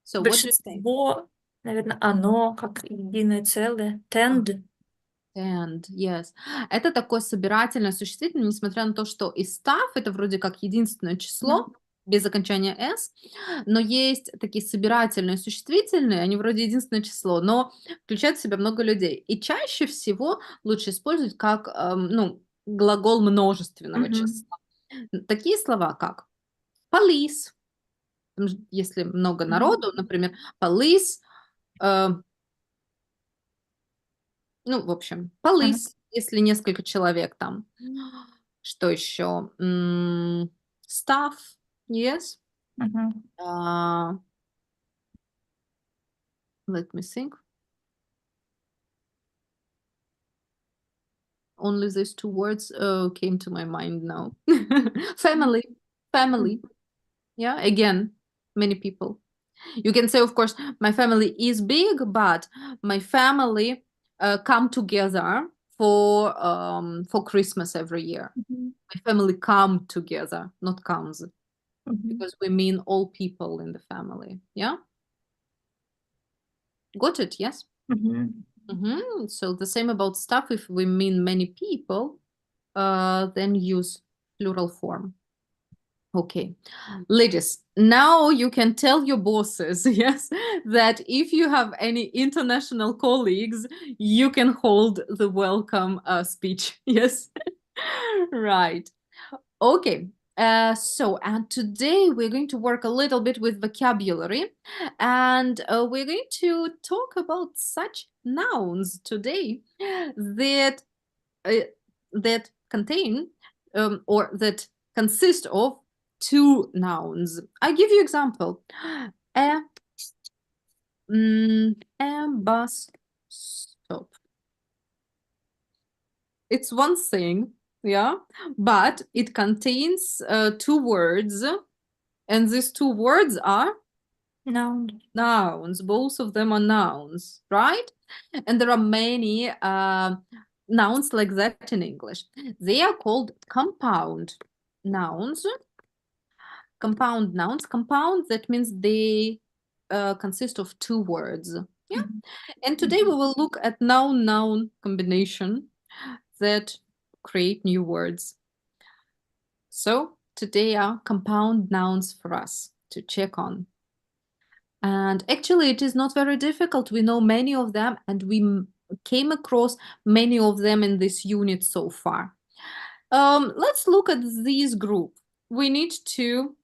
A: So what do you think?
B: Большинство, наверное, оно как единое целое. Tend.
A: Tend, yes. Это такое собирательное существительное, несмотря на то, что и staff это вроде как единственное число, без окончания s, но есть такие собирательные существительные, они вроде единственное число, но включают в себя много людей. И чаще всего лучше использовать как глагол множественного числа. Такие слова, как police, если много народу, например, police, в общем, police, если несколько человек там. Что еще? Staff, yes. Let me think. Only these two words came to my mind now. Family. Yeah, again, many people. You can say, of course, my family is big, but my family come together for Christmas every year. My family come together, not comes, because we mean all people in the family. Yeah. Got it? Yes. So the same about stuff. If we mean many people, then use plural form. Okay, ladies, now you can tell your bosses, yes, that if you have any international colleagues, you can hold the welcome speech. Yes, right. Okay, and today we're going to work a little bit with vocabulary, and we're going to talk about such nouns today that that contain or that consist of two nouns. I give you example. A bus stop. It's one thing, yeah, but it contains two words, and these two words are
B: Noun.
A: nouns. Both of them are nouns, right? And there are many nouns like that in English. They are called compound nouns. Compound nouns. Compound, that means they consist of two words. Yeah.
B: Mhm.
A: And today we will look at noun-noun combination that create new words. So today are compound nouns for us to check on. And actually, it is not very difficult. We know many of them, and we came across many of them in this unit so far. Let's look at this group. We need to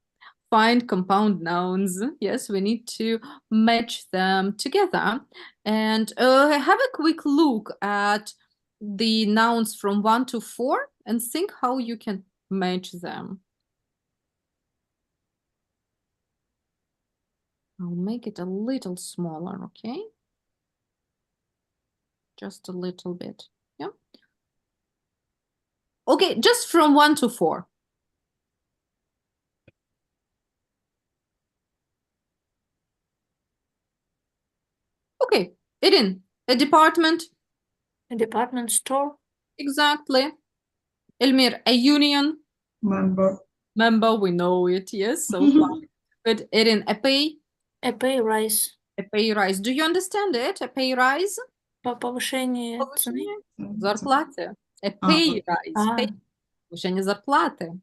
A: find compound nouns. Yes, we need to match them together. And have a quick look at the nouns from 1 to 4 and think how you can match them. I'll make it a little smaller, okay? Just a little bit, yeah? Okay, just from 1 to 4. Okay, Erin, a department.
B: A department store.
A: Exactly. Elmir, a union.
C: Member.
A: Member, we know it, yes, so far. Good. Erin, a pay.
B: A pay rise.
A: A pay rise. Do you understand it? A pay rise?
B: Повышение цены.
A: Зарплаты. A pay rise. Pay. Повышение зарплаты.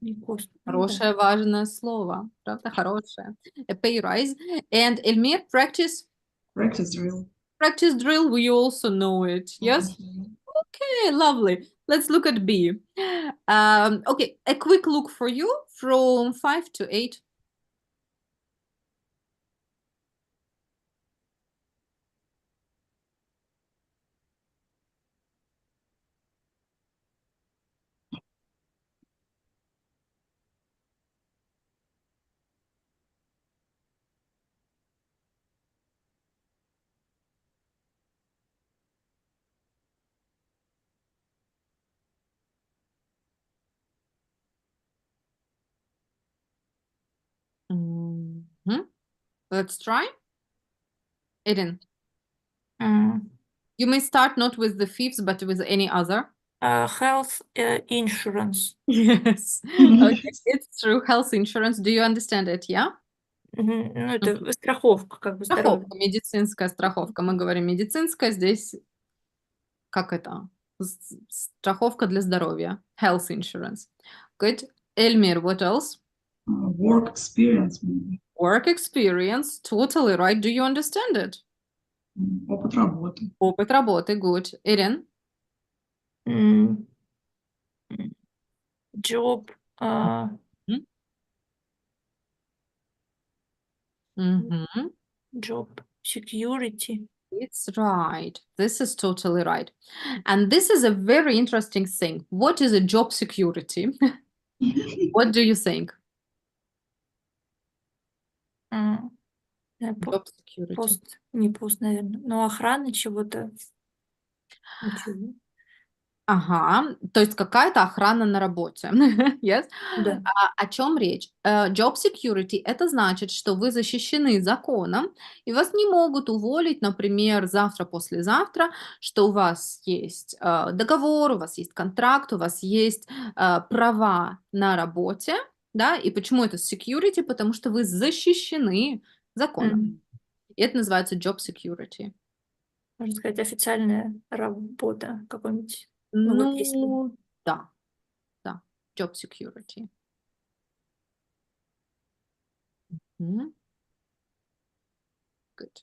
A: Хорошее, важное слово. Правда? Хорошее. A pay rise. And Elmir, practice.
C: Practice drill.
A: Practice drill, we also know it. Yes? Okay, lovely. Let's look at B. Okay, a quick look for you from 5 to 8. Let's try. Erin, you may start not with the fifths, but with any other.
B: Health insurance.
A: Yes. Okay, it's true. Health insurance. Do you understand it? Yeah?
B: Ну, это страховка, как бы здоровья.
A: Страховка, медицинская страховка. Мы говорим медицинская, здесь как это? Страховка для здоровья. Health insurance. Good. Elmir, what else?
C: Work experience, maybe.
A: Work experience. Totally right. Do you understand it?
C: Опыт работы.
A: Опыт работы. Good. Erin?
B: Job. Job security.
A: It's right. This is totally right. And this is a very interesting thing. What is a job security? What do you think? Job security.
B: Пост, не пост, наверное, но охрана чего-то. Ничего.
A: Ага, то есть какая-то охрана на работе. Yes?
B: Да.
A: О чем речь? Job security – это значит, что вы защищены законом, и вас не могут уволить, например, завтра-послезавтра, что у вас есть договор, у вас есть контракт, у вас есть права на работе, да, и почему это security? Потому что вы защищены законом. И это называется job security.
B: Можно сказать, официальная работа какой-нибудь.
A: Ну, да, job security. Mhm. Good.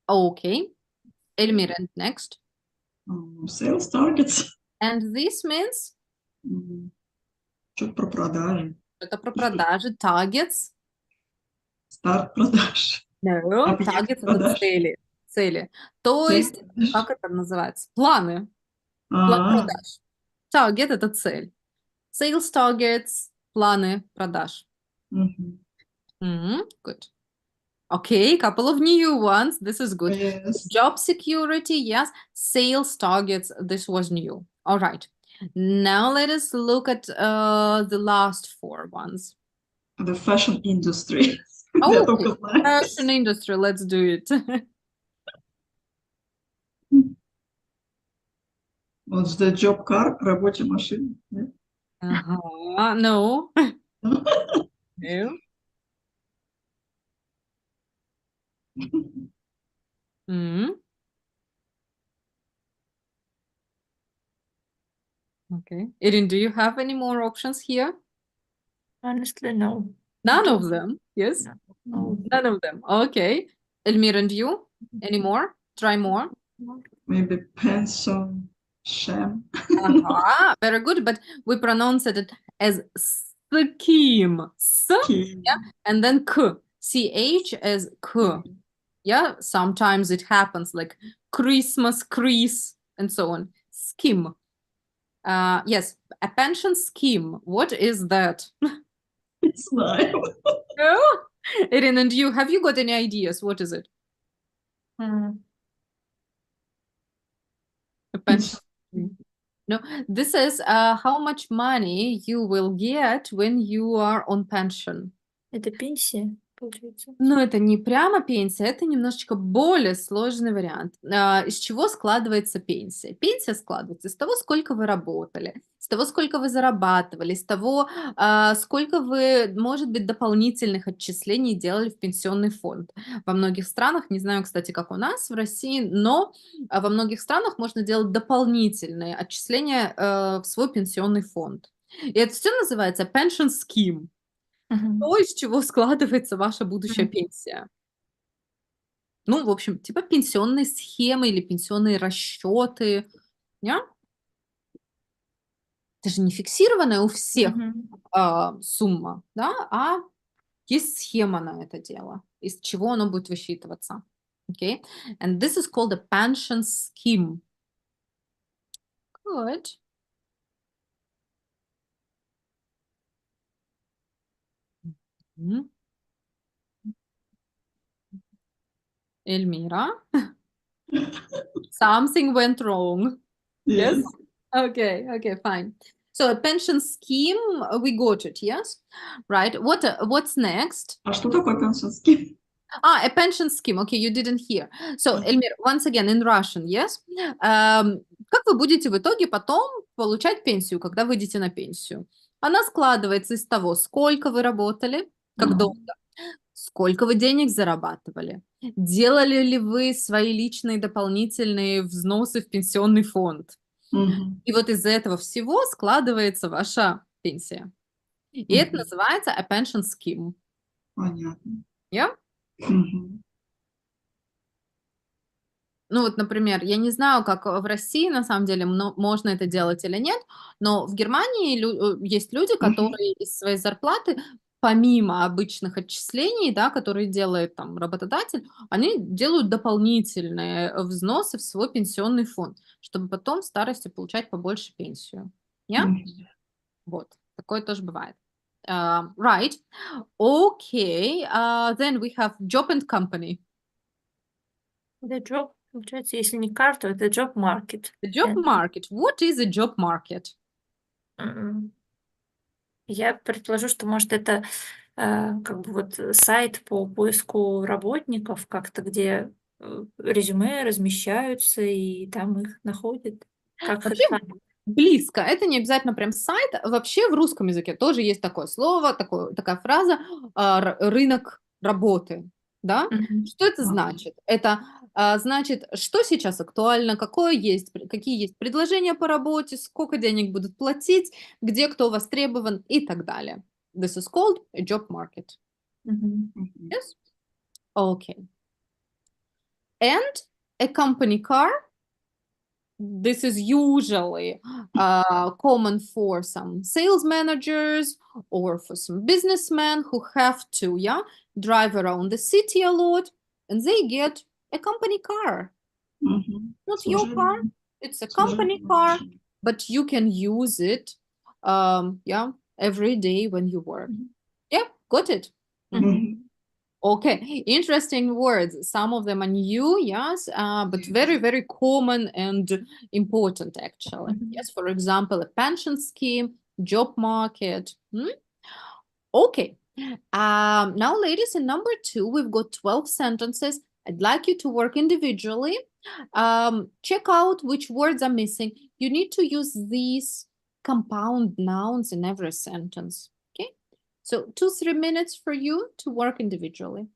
A: Okay. Elmira, and next.
C: Sales targets.
A: And this means
C: Что-то про продажи.
A: это про продажи, targets.
C: Старт продаж.
A: No,
C: Объект
A: targets это
C: продаж.
A: цели. Цели. То
C: Цель
A: есть,
C: продаж.
A: как это называется? Планы. План
C: А,
A: продаж. Target это цель. Sales targets, планы продаж.
C: мгм.
A: Good. Okay, couple of new ones. This is good.
C: Yes.
A: Job security, yes. Sales targets, this was new. All right. Now let us look at the last 4 ones.
C: The fashion industry. Я
A: Oh,
C: только знаю.
A: fashion industry, let's do it.
C: Вот the job car, рабочая машина. Да?
A: No. No. Mm. Okay. Erin, do you have any more options here?
B: Honestly, no.
A: None of
B: Don't-
A: them. Yes.
B: No.
A: None of them. Okay. Elmira, and you? Any more? Try more.
C: Maybe pension sham.
A: Very good, but we pronounce it as scheme. Yeah, and then k. CH as k. Yeah, sometimes it happens like Christmas, crease, and so on. Scheme. Yes, a pension scheme. What is that?
C: Не знаю.
A: No? Erin, and you, have you got any ideas? What is it?
B: Mm.
A: A pension scheme. No, this is how much money you will get when you are on pension.
B: Это пенсия, получается.
A: Но это не прямо пенсия, это немножечко более сложный вариант. Из чего складывается пенсия? Пенсия складывается из того, сколько вы работали, из того, сколько вы зарабатывали, из того, сколько вы, может быть, дополнительных отчислений делали в пенсионный фонд. Во многих странах, не знаю, кстати, как у нас в России, но во многих странах можно делать дополнительные отчисления в свой пенсионный фонд. И это все называется pension scheme.
B: Мгм.
A: То, из чего складывается ваша будущая
B: Мгм.
A: пенсия. Ну, в общем, типа пенсионные схемы или пенсионные расчеты. Это же не фиксированная у всех
B: Мгм.
A: сумма, да, а есть схема на это дело, из чего оно будет высчитываться. Okay? And this is called a pension scheme. Good. Мгм. Эльмира. Something went wrong. Yes?
C: Yes.
A: Okay, fine. So a pension scheme, we got it, yes? Right. What's next?
C: А что такое pension scheme?
A: A pension scheme. Okay, you didn't hear. So, Elmir, once again, in Russian, yes? Как вы будете в итоге потом получать пенсию, когда выйдете на пенсию? Она складывается из того, сколько вы работали, как долго, сколько вы денег зарабатывали, делали ли вы свои личные дополнительные взносы в пенсионный фонд.
C: Мгм.
A: И вот из этого всего складывается ваша пенсия. И это
C: Мгм.
A: называется a pension scheme.
C: Понятно.
A: Yeah?
C: Мгм.
A: Ну вот, например, я не знаю, как в России на самом деле можно это делать или нет, но в Германии есть люди, которые из своей зарплаты, помимо обычных отчислений, да, которые делает там работодатель, они делают дополнительные взносы в свой пенсионный фонд, чтобы потом в старости получать побольше пенсию. Yeah?
C: Мгм.
A: Вот, такое тоже бывает. Right. Okay. Then we have job and company.
B: Это job, получается, если не карту, это job market.
A: The job market. What is a job market?
B: Я предположу, что, может, это как бы вот сайт по поиску работников, как-то где резюме размещаются, и там их находят. Как
A: Вообще
B: HeadHunter.
A: близко. Это не обязательно прям сайт. Вообще в русском языке тоже есть такое слово, такая фраза рынок работы. Да?
B: Мгм.
A: Что это значит? Это значит, что сейчас актуально, какие есть предложения по работе, сколько денег будут платить, где кто востребован и так далее. This is called a job market.
B: Mhm.
C: Mhm.
A: Yes. Okay. And a company car. This is usually common for some sales managers or for some businessmen who have to, drive around the city a lot, and they get a company car.
C: Mhm.
A: Not your car, it's a company
C: Служебная
A: car,
C: машина.
A: but you can use it, every day when you work.
B: Mhm.
A: Yeah, got it.
C: Mhm.
A: Okay, interesting words. Some of them are new, yes, but very, very common and important actually.
B: Mhm.
A: Yes, for example, a pension scheme, job market. Okay. Now, ladies, in number 2, we've got 12 sentences. I'd like you to work individually. Check out which words are missing. You need to use these compound nouns in every sentence. Okay. So 2-3 minutes for you to work individually.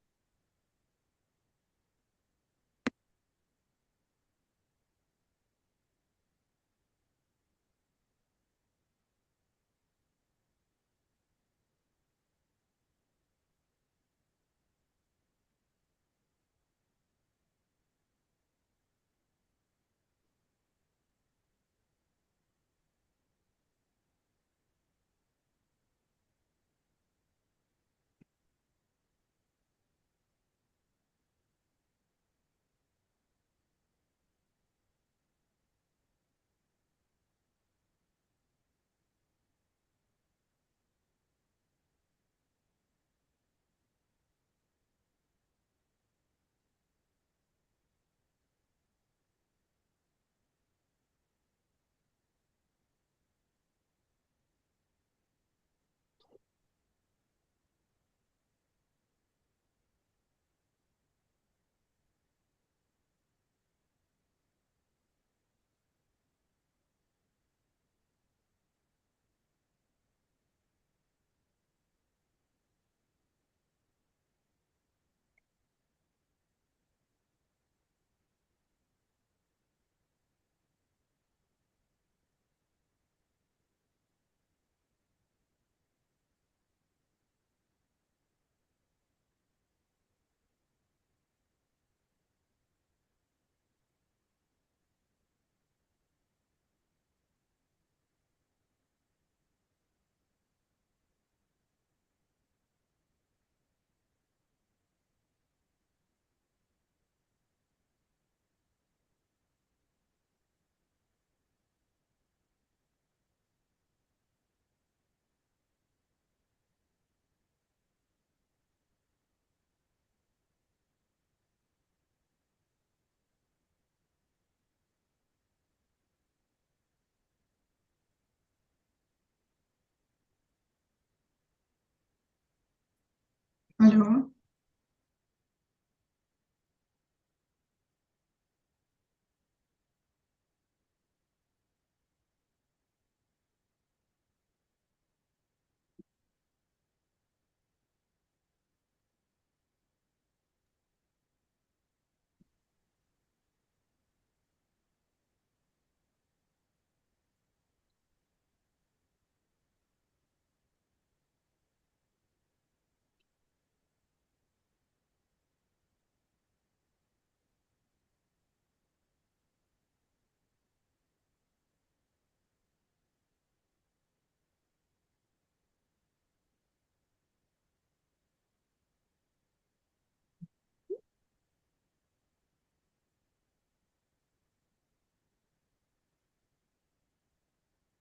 C: Алло.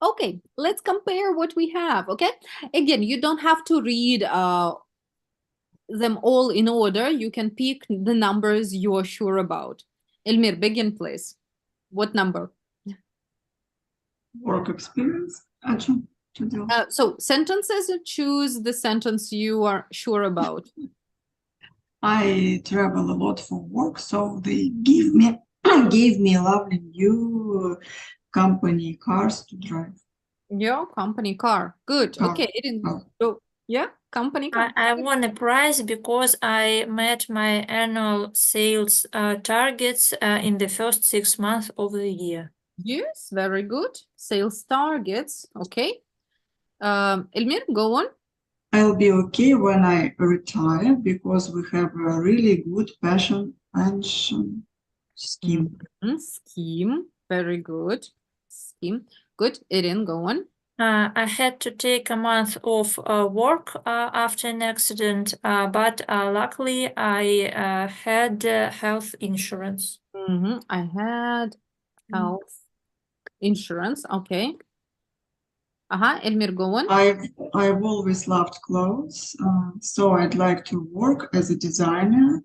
A: Okay, let's compare what we have, okay? Again, you don't have to read them all in order. You can pick the numbers you're sure about. Elmir, begin, please. What number?
C: Work experience. А что делать?
A: So, sentences, choose the sentence you are sure about.
C: I travel a lot for work, so they give me gave me lovely new company cars to drive.
A: Your company car. Good.
C: Car.
A: Okay, it is.
C: Car.
A: So, yeah, company car.
B: I won a prize because I met my annual sales targets in the first 6 months of the year.
A: Yes, very good. Sales targets. Okay. Elmir, go on.
C: I'll be okay when I retire because we have a really good pension scheme.
A: Scheme. Very good. Scheme. Good. Irin, go on.
B: I had to take a month off work after an accident, but luckily I had health insurance.
A: I had health insurance. Okay. Elmir, go on.
C: I've always loved clothes, so I'd like to work as a designer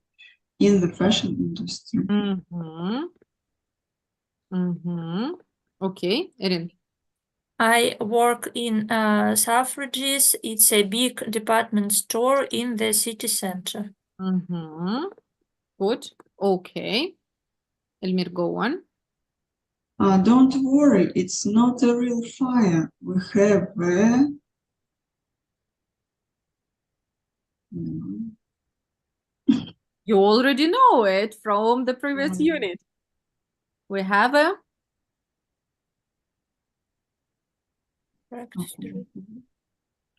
C: in the fashion industry.
A: Okay, Irin.
B: I work in Selfridges. It's a big department store in the city center.
A: Good. Okay. Elmir, go on.
C: Don't worry, it's not a real fire. We have a
A: You already know it from the previous unit. We have a
B: Practice drill.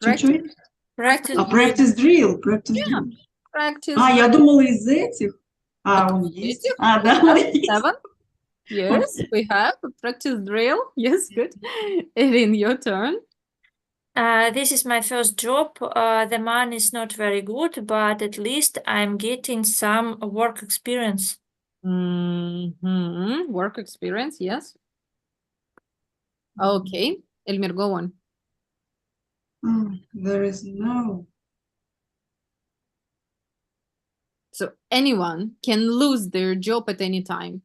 C: чуть-чуть.
B: Practice drill.
C: Practice drill. Practice
A: Yeah.
C: drill.
A: Practice.
C: Я думала из этих. Он есть.
A: Этих?
C: Да, он есть.
A: 7. Yes, we have a practice drill. Yes, good. Erin, your turn.
B: This is my first job. The money is not very good, but at least I'm getting some work experience.
A: Work experience, yes. Okay. Elmir, go on.
C: There is no.
A: So anyone can lose their job at any time.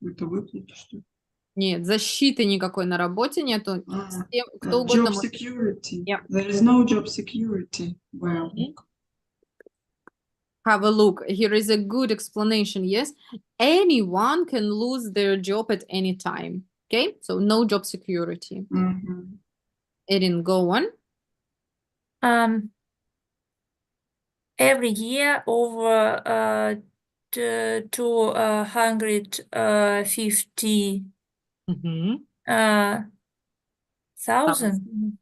C: Это выплата, что ли?
A: Нет, защиты никакой на работе нету. Кто
C: Job
A: угодно может.
C: security.
A: Yep.
C: There is no job security. Well,
A: Have a look. Here is a good explanation. Yes, anyone can lose their job at any time. Okay, so no job security. Erin, go on.
B: Every year over 250 thousand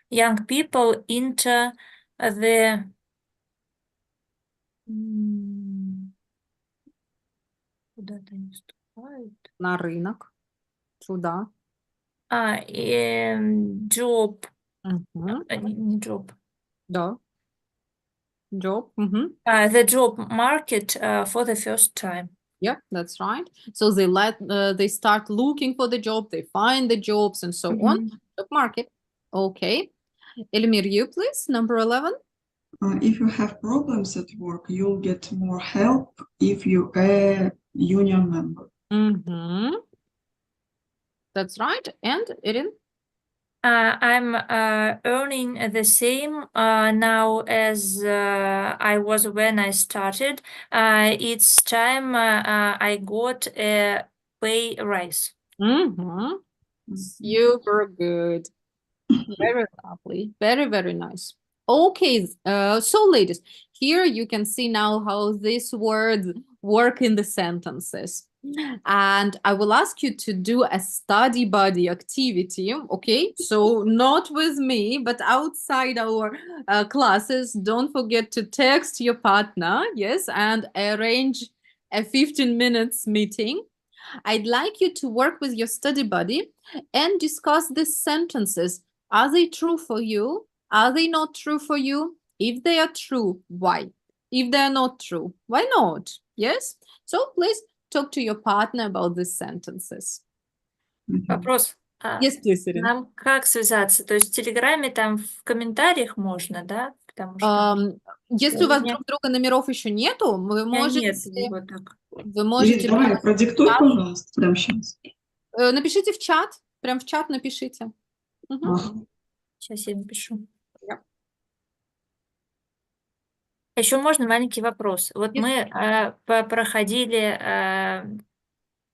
B: young people enter the куда-то они вступают.
A: На рынок. Сюда.
B: Job. Не job.
A: Да. Job.
B: The job market for the first time.
A: Yeah, that's right. So they start looking for the job, they find the jobs and so on. Job market. Okay. Elmir, you please, number 11.
C: If you have problems at work, you'll get more help if you're a union member.
A: That's right. And Erin?
B: I'm earning the same now as I was when I started. It's time I got a pay rise.
A: Super good. Very lovely. Very, very nice. Okay, so ladies, here you can see now how these words work in the sentences. And I will ask you to do a study buddy activity, okay? So not with me, but outside our classes. Don't forget to text your partner, yes, and arrange a 15 minutes meeting. I'd like you to work with your study buddy and discuss these sentences. Are they true for you? Are they not true for you? If they are true, why? If they are not true, why not? Yes? So please talk to your partner about these sentences.
B: Вопрос.
A: Yes, please, Irina.
B: Нам как связаться? То есть в Телеграме там в комментариях можно, да? Потому что...
A: Если у вас друг друга номеров еще нету, вы можете...
B: Нет, вот так.
A: Вы можете...
C: Давай, продиктуй, пожалуйста, прямо сейчас.
A: Напишите в чат. Прям в чат напишите.
B: Сейчас я напишу. Еще можно маленький вопрос. Вот мы проходили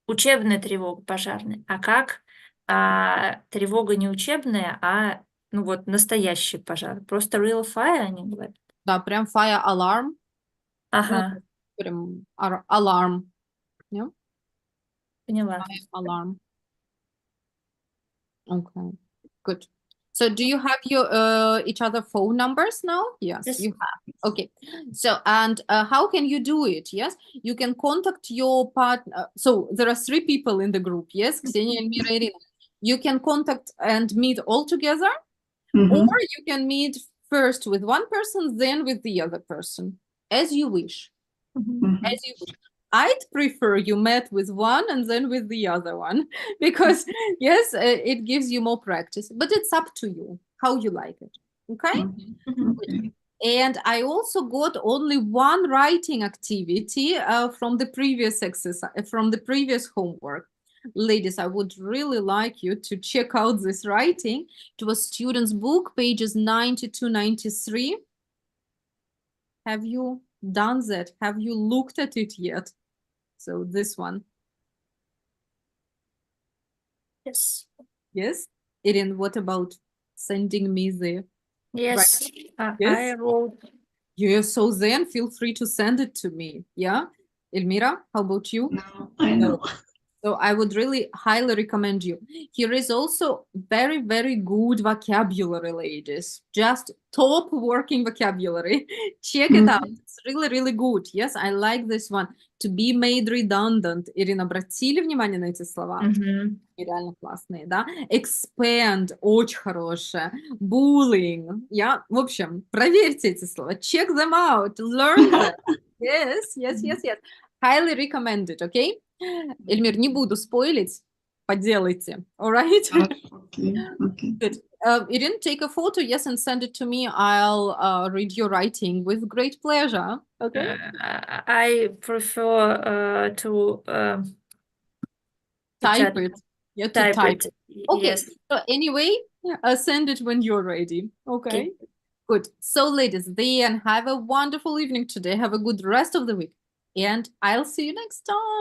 B: учебную тревогу пожарной. А как тревога не учебная, а ну вот настоящий пожар? Просто real fire они говорят?
A: Да, прям fire alarm.
B: Ага.
A: Прям alarm. Yeah.
B: Поняла.
A: Alarm. Okay, good. So do you have your each other phone numbers now? Yes,
B: Yes.
A: you have. Okay. So and how can you do it? Yes, you can contact your partner. So there are 3 people in the group. Yes, Ksenia, Elmira, Irina. You can contact and meet all together, or you can meet first with one person, then with the other person, as you wish. As you wish. I'd prefer you met with one and then with the other one because yes, it gives you more practice, but it's up to you how you like it. Okay?
C: Okay.
A: And I also got only one writing activity from the previous exercise, from the previous homework. Ladies, I would really like you to check out this writing. It was students' book, pages 90 to 93. Have you done that? Have you looked at it yet? So this one.
B: Yes.
A: Yes? Irin, what about sending me the
B: Yes. I
A: Yes?
B: wrote.
A: Yeah, so then feel free to send it to me. Yeah? Elmira, how about you?
C: No, I know.
A: So I would really highly recommend you. Here is also very, very good vocabulary, ladies. Just top working vocabulary. Check it out. It's really, really good. Yes, I like this one. To be made redundant. Ирина, обратили внимание на эти слова?
B: Мгм.
A: Реально классные, да? Expand, очень хорошее. Bullying, yeah? В общем, проверьте эти слова. Check them out, learn them. Yes, yes, yes, yes. Highly recommended, okay? Эльмир, не буду спойлить, поделайте, all right?
C: Okay, okay.
A: Good. Irene, take a photo, yes, and send it to me. I'll read your writing with great pleasure, okay?
B: I prefer to
A: Type
B: chat-
A: it. Yeah, to
B: type
A: type
B: it.
A: it. Okay,
B: Yes.
A: so anyway, send it when you're ready, okay? Good. So, ladies, then have a wonderful evening today. Have a good rest of the week. And I'll see you next time.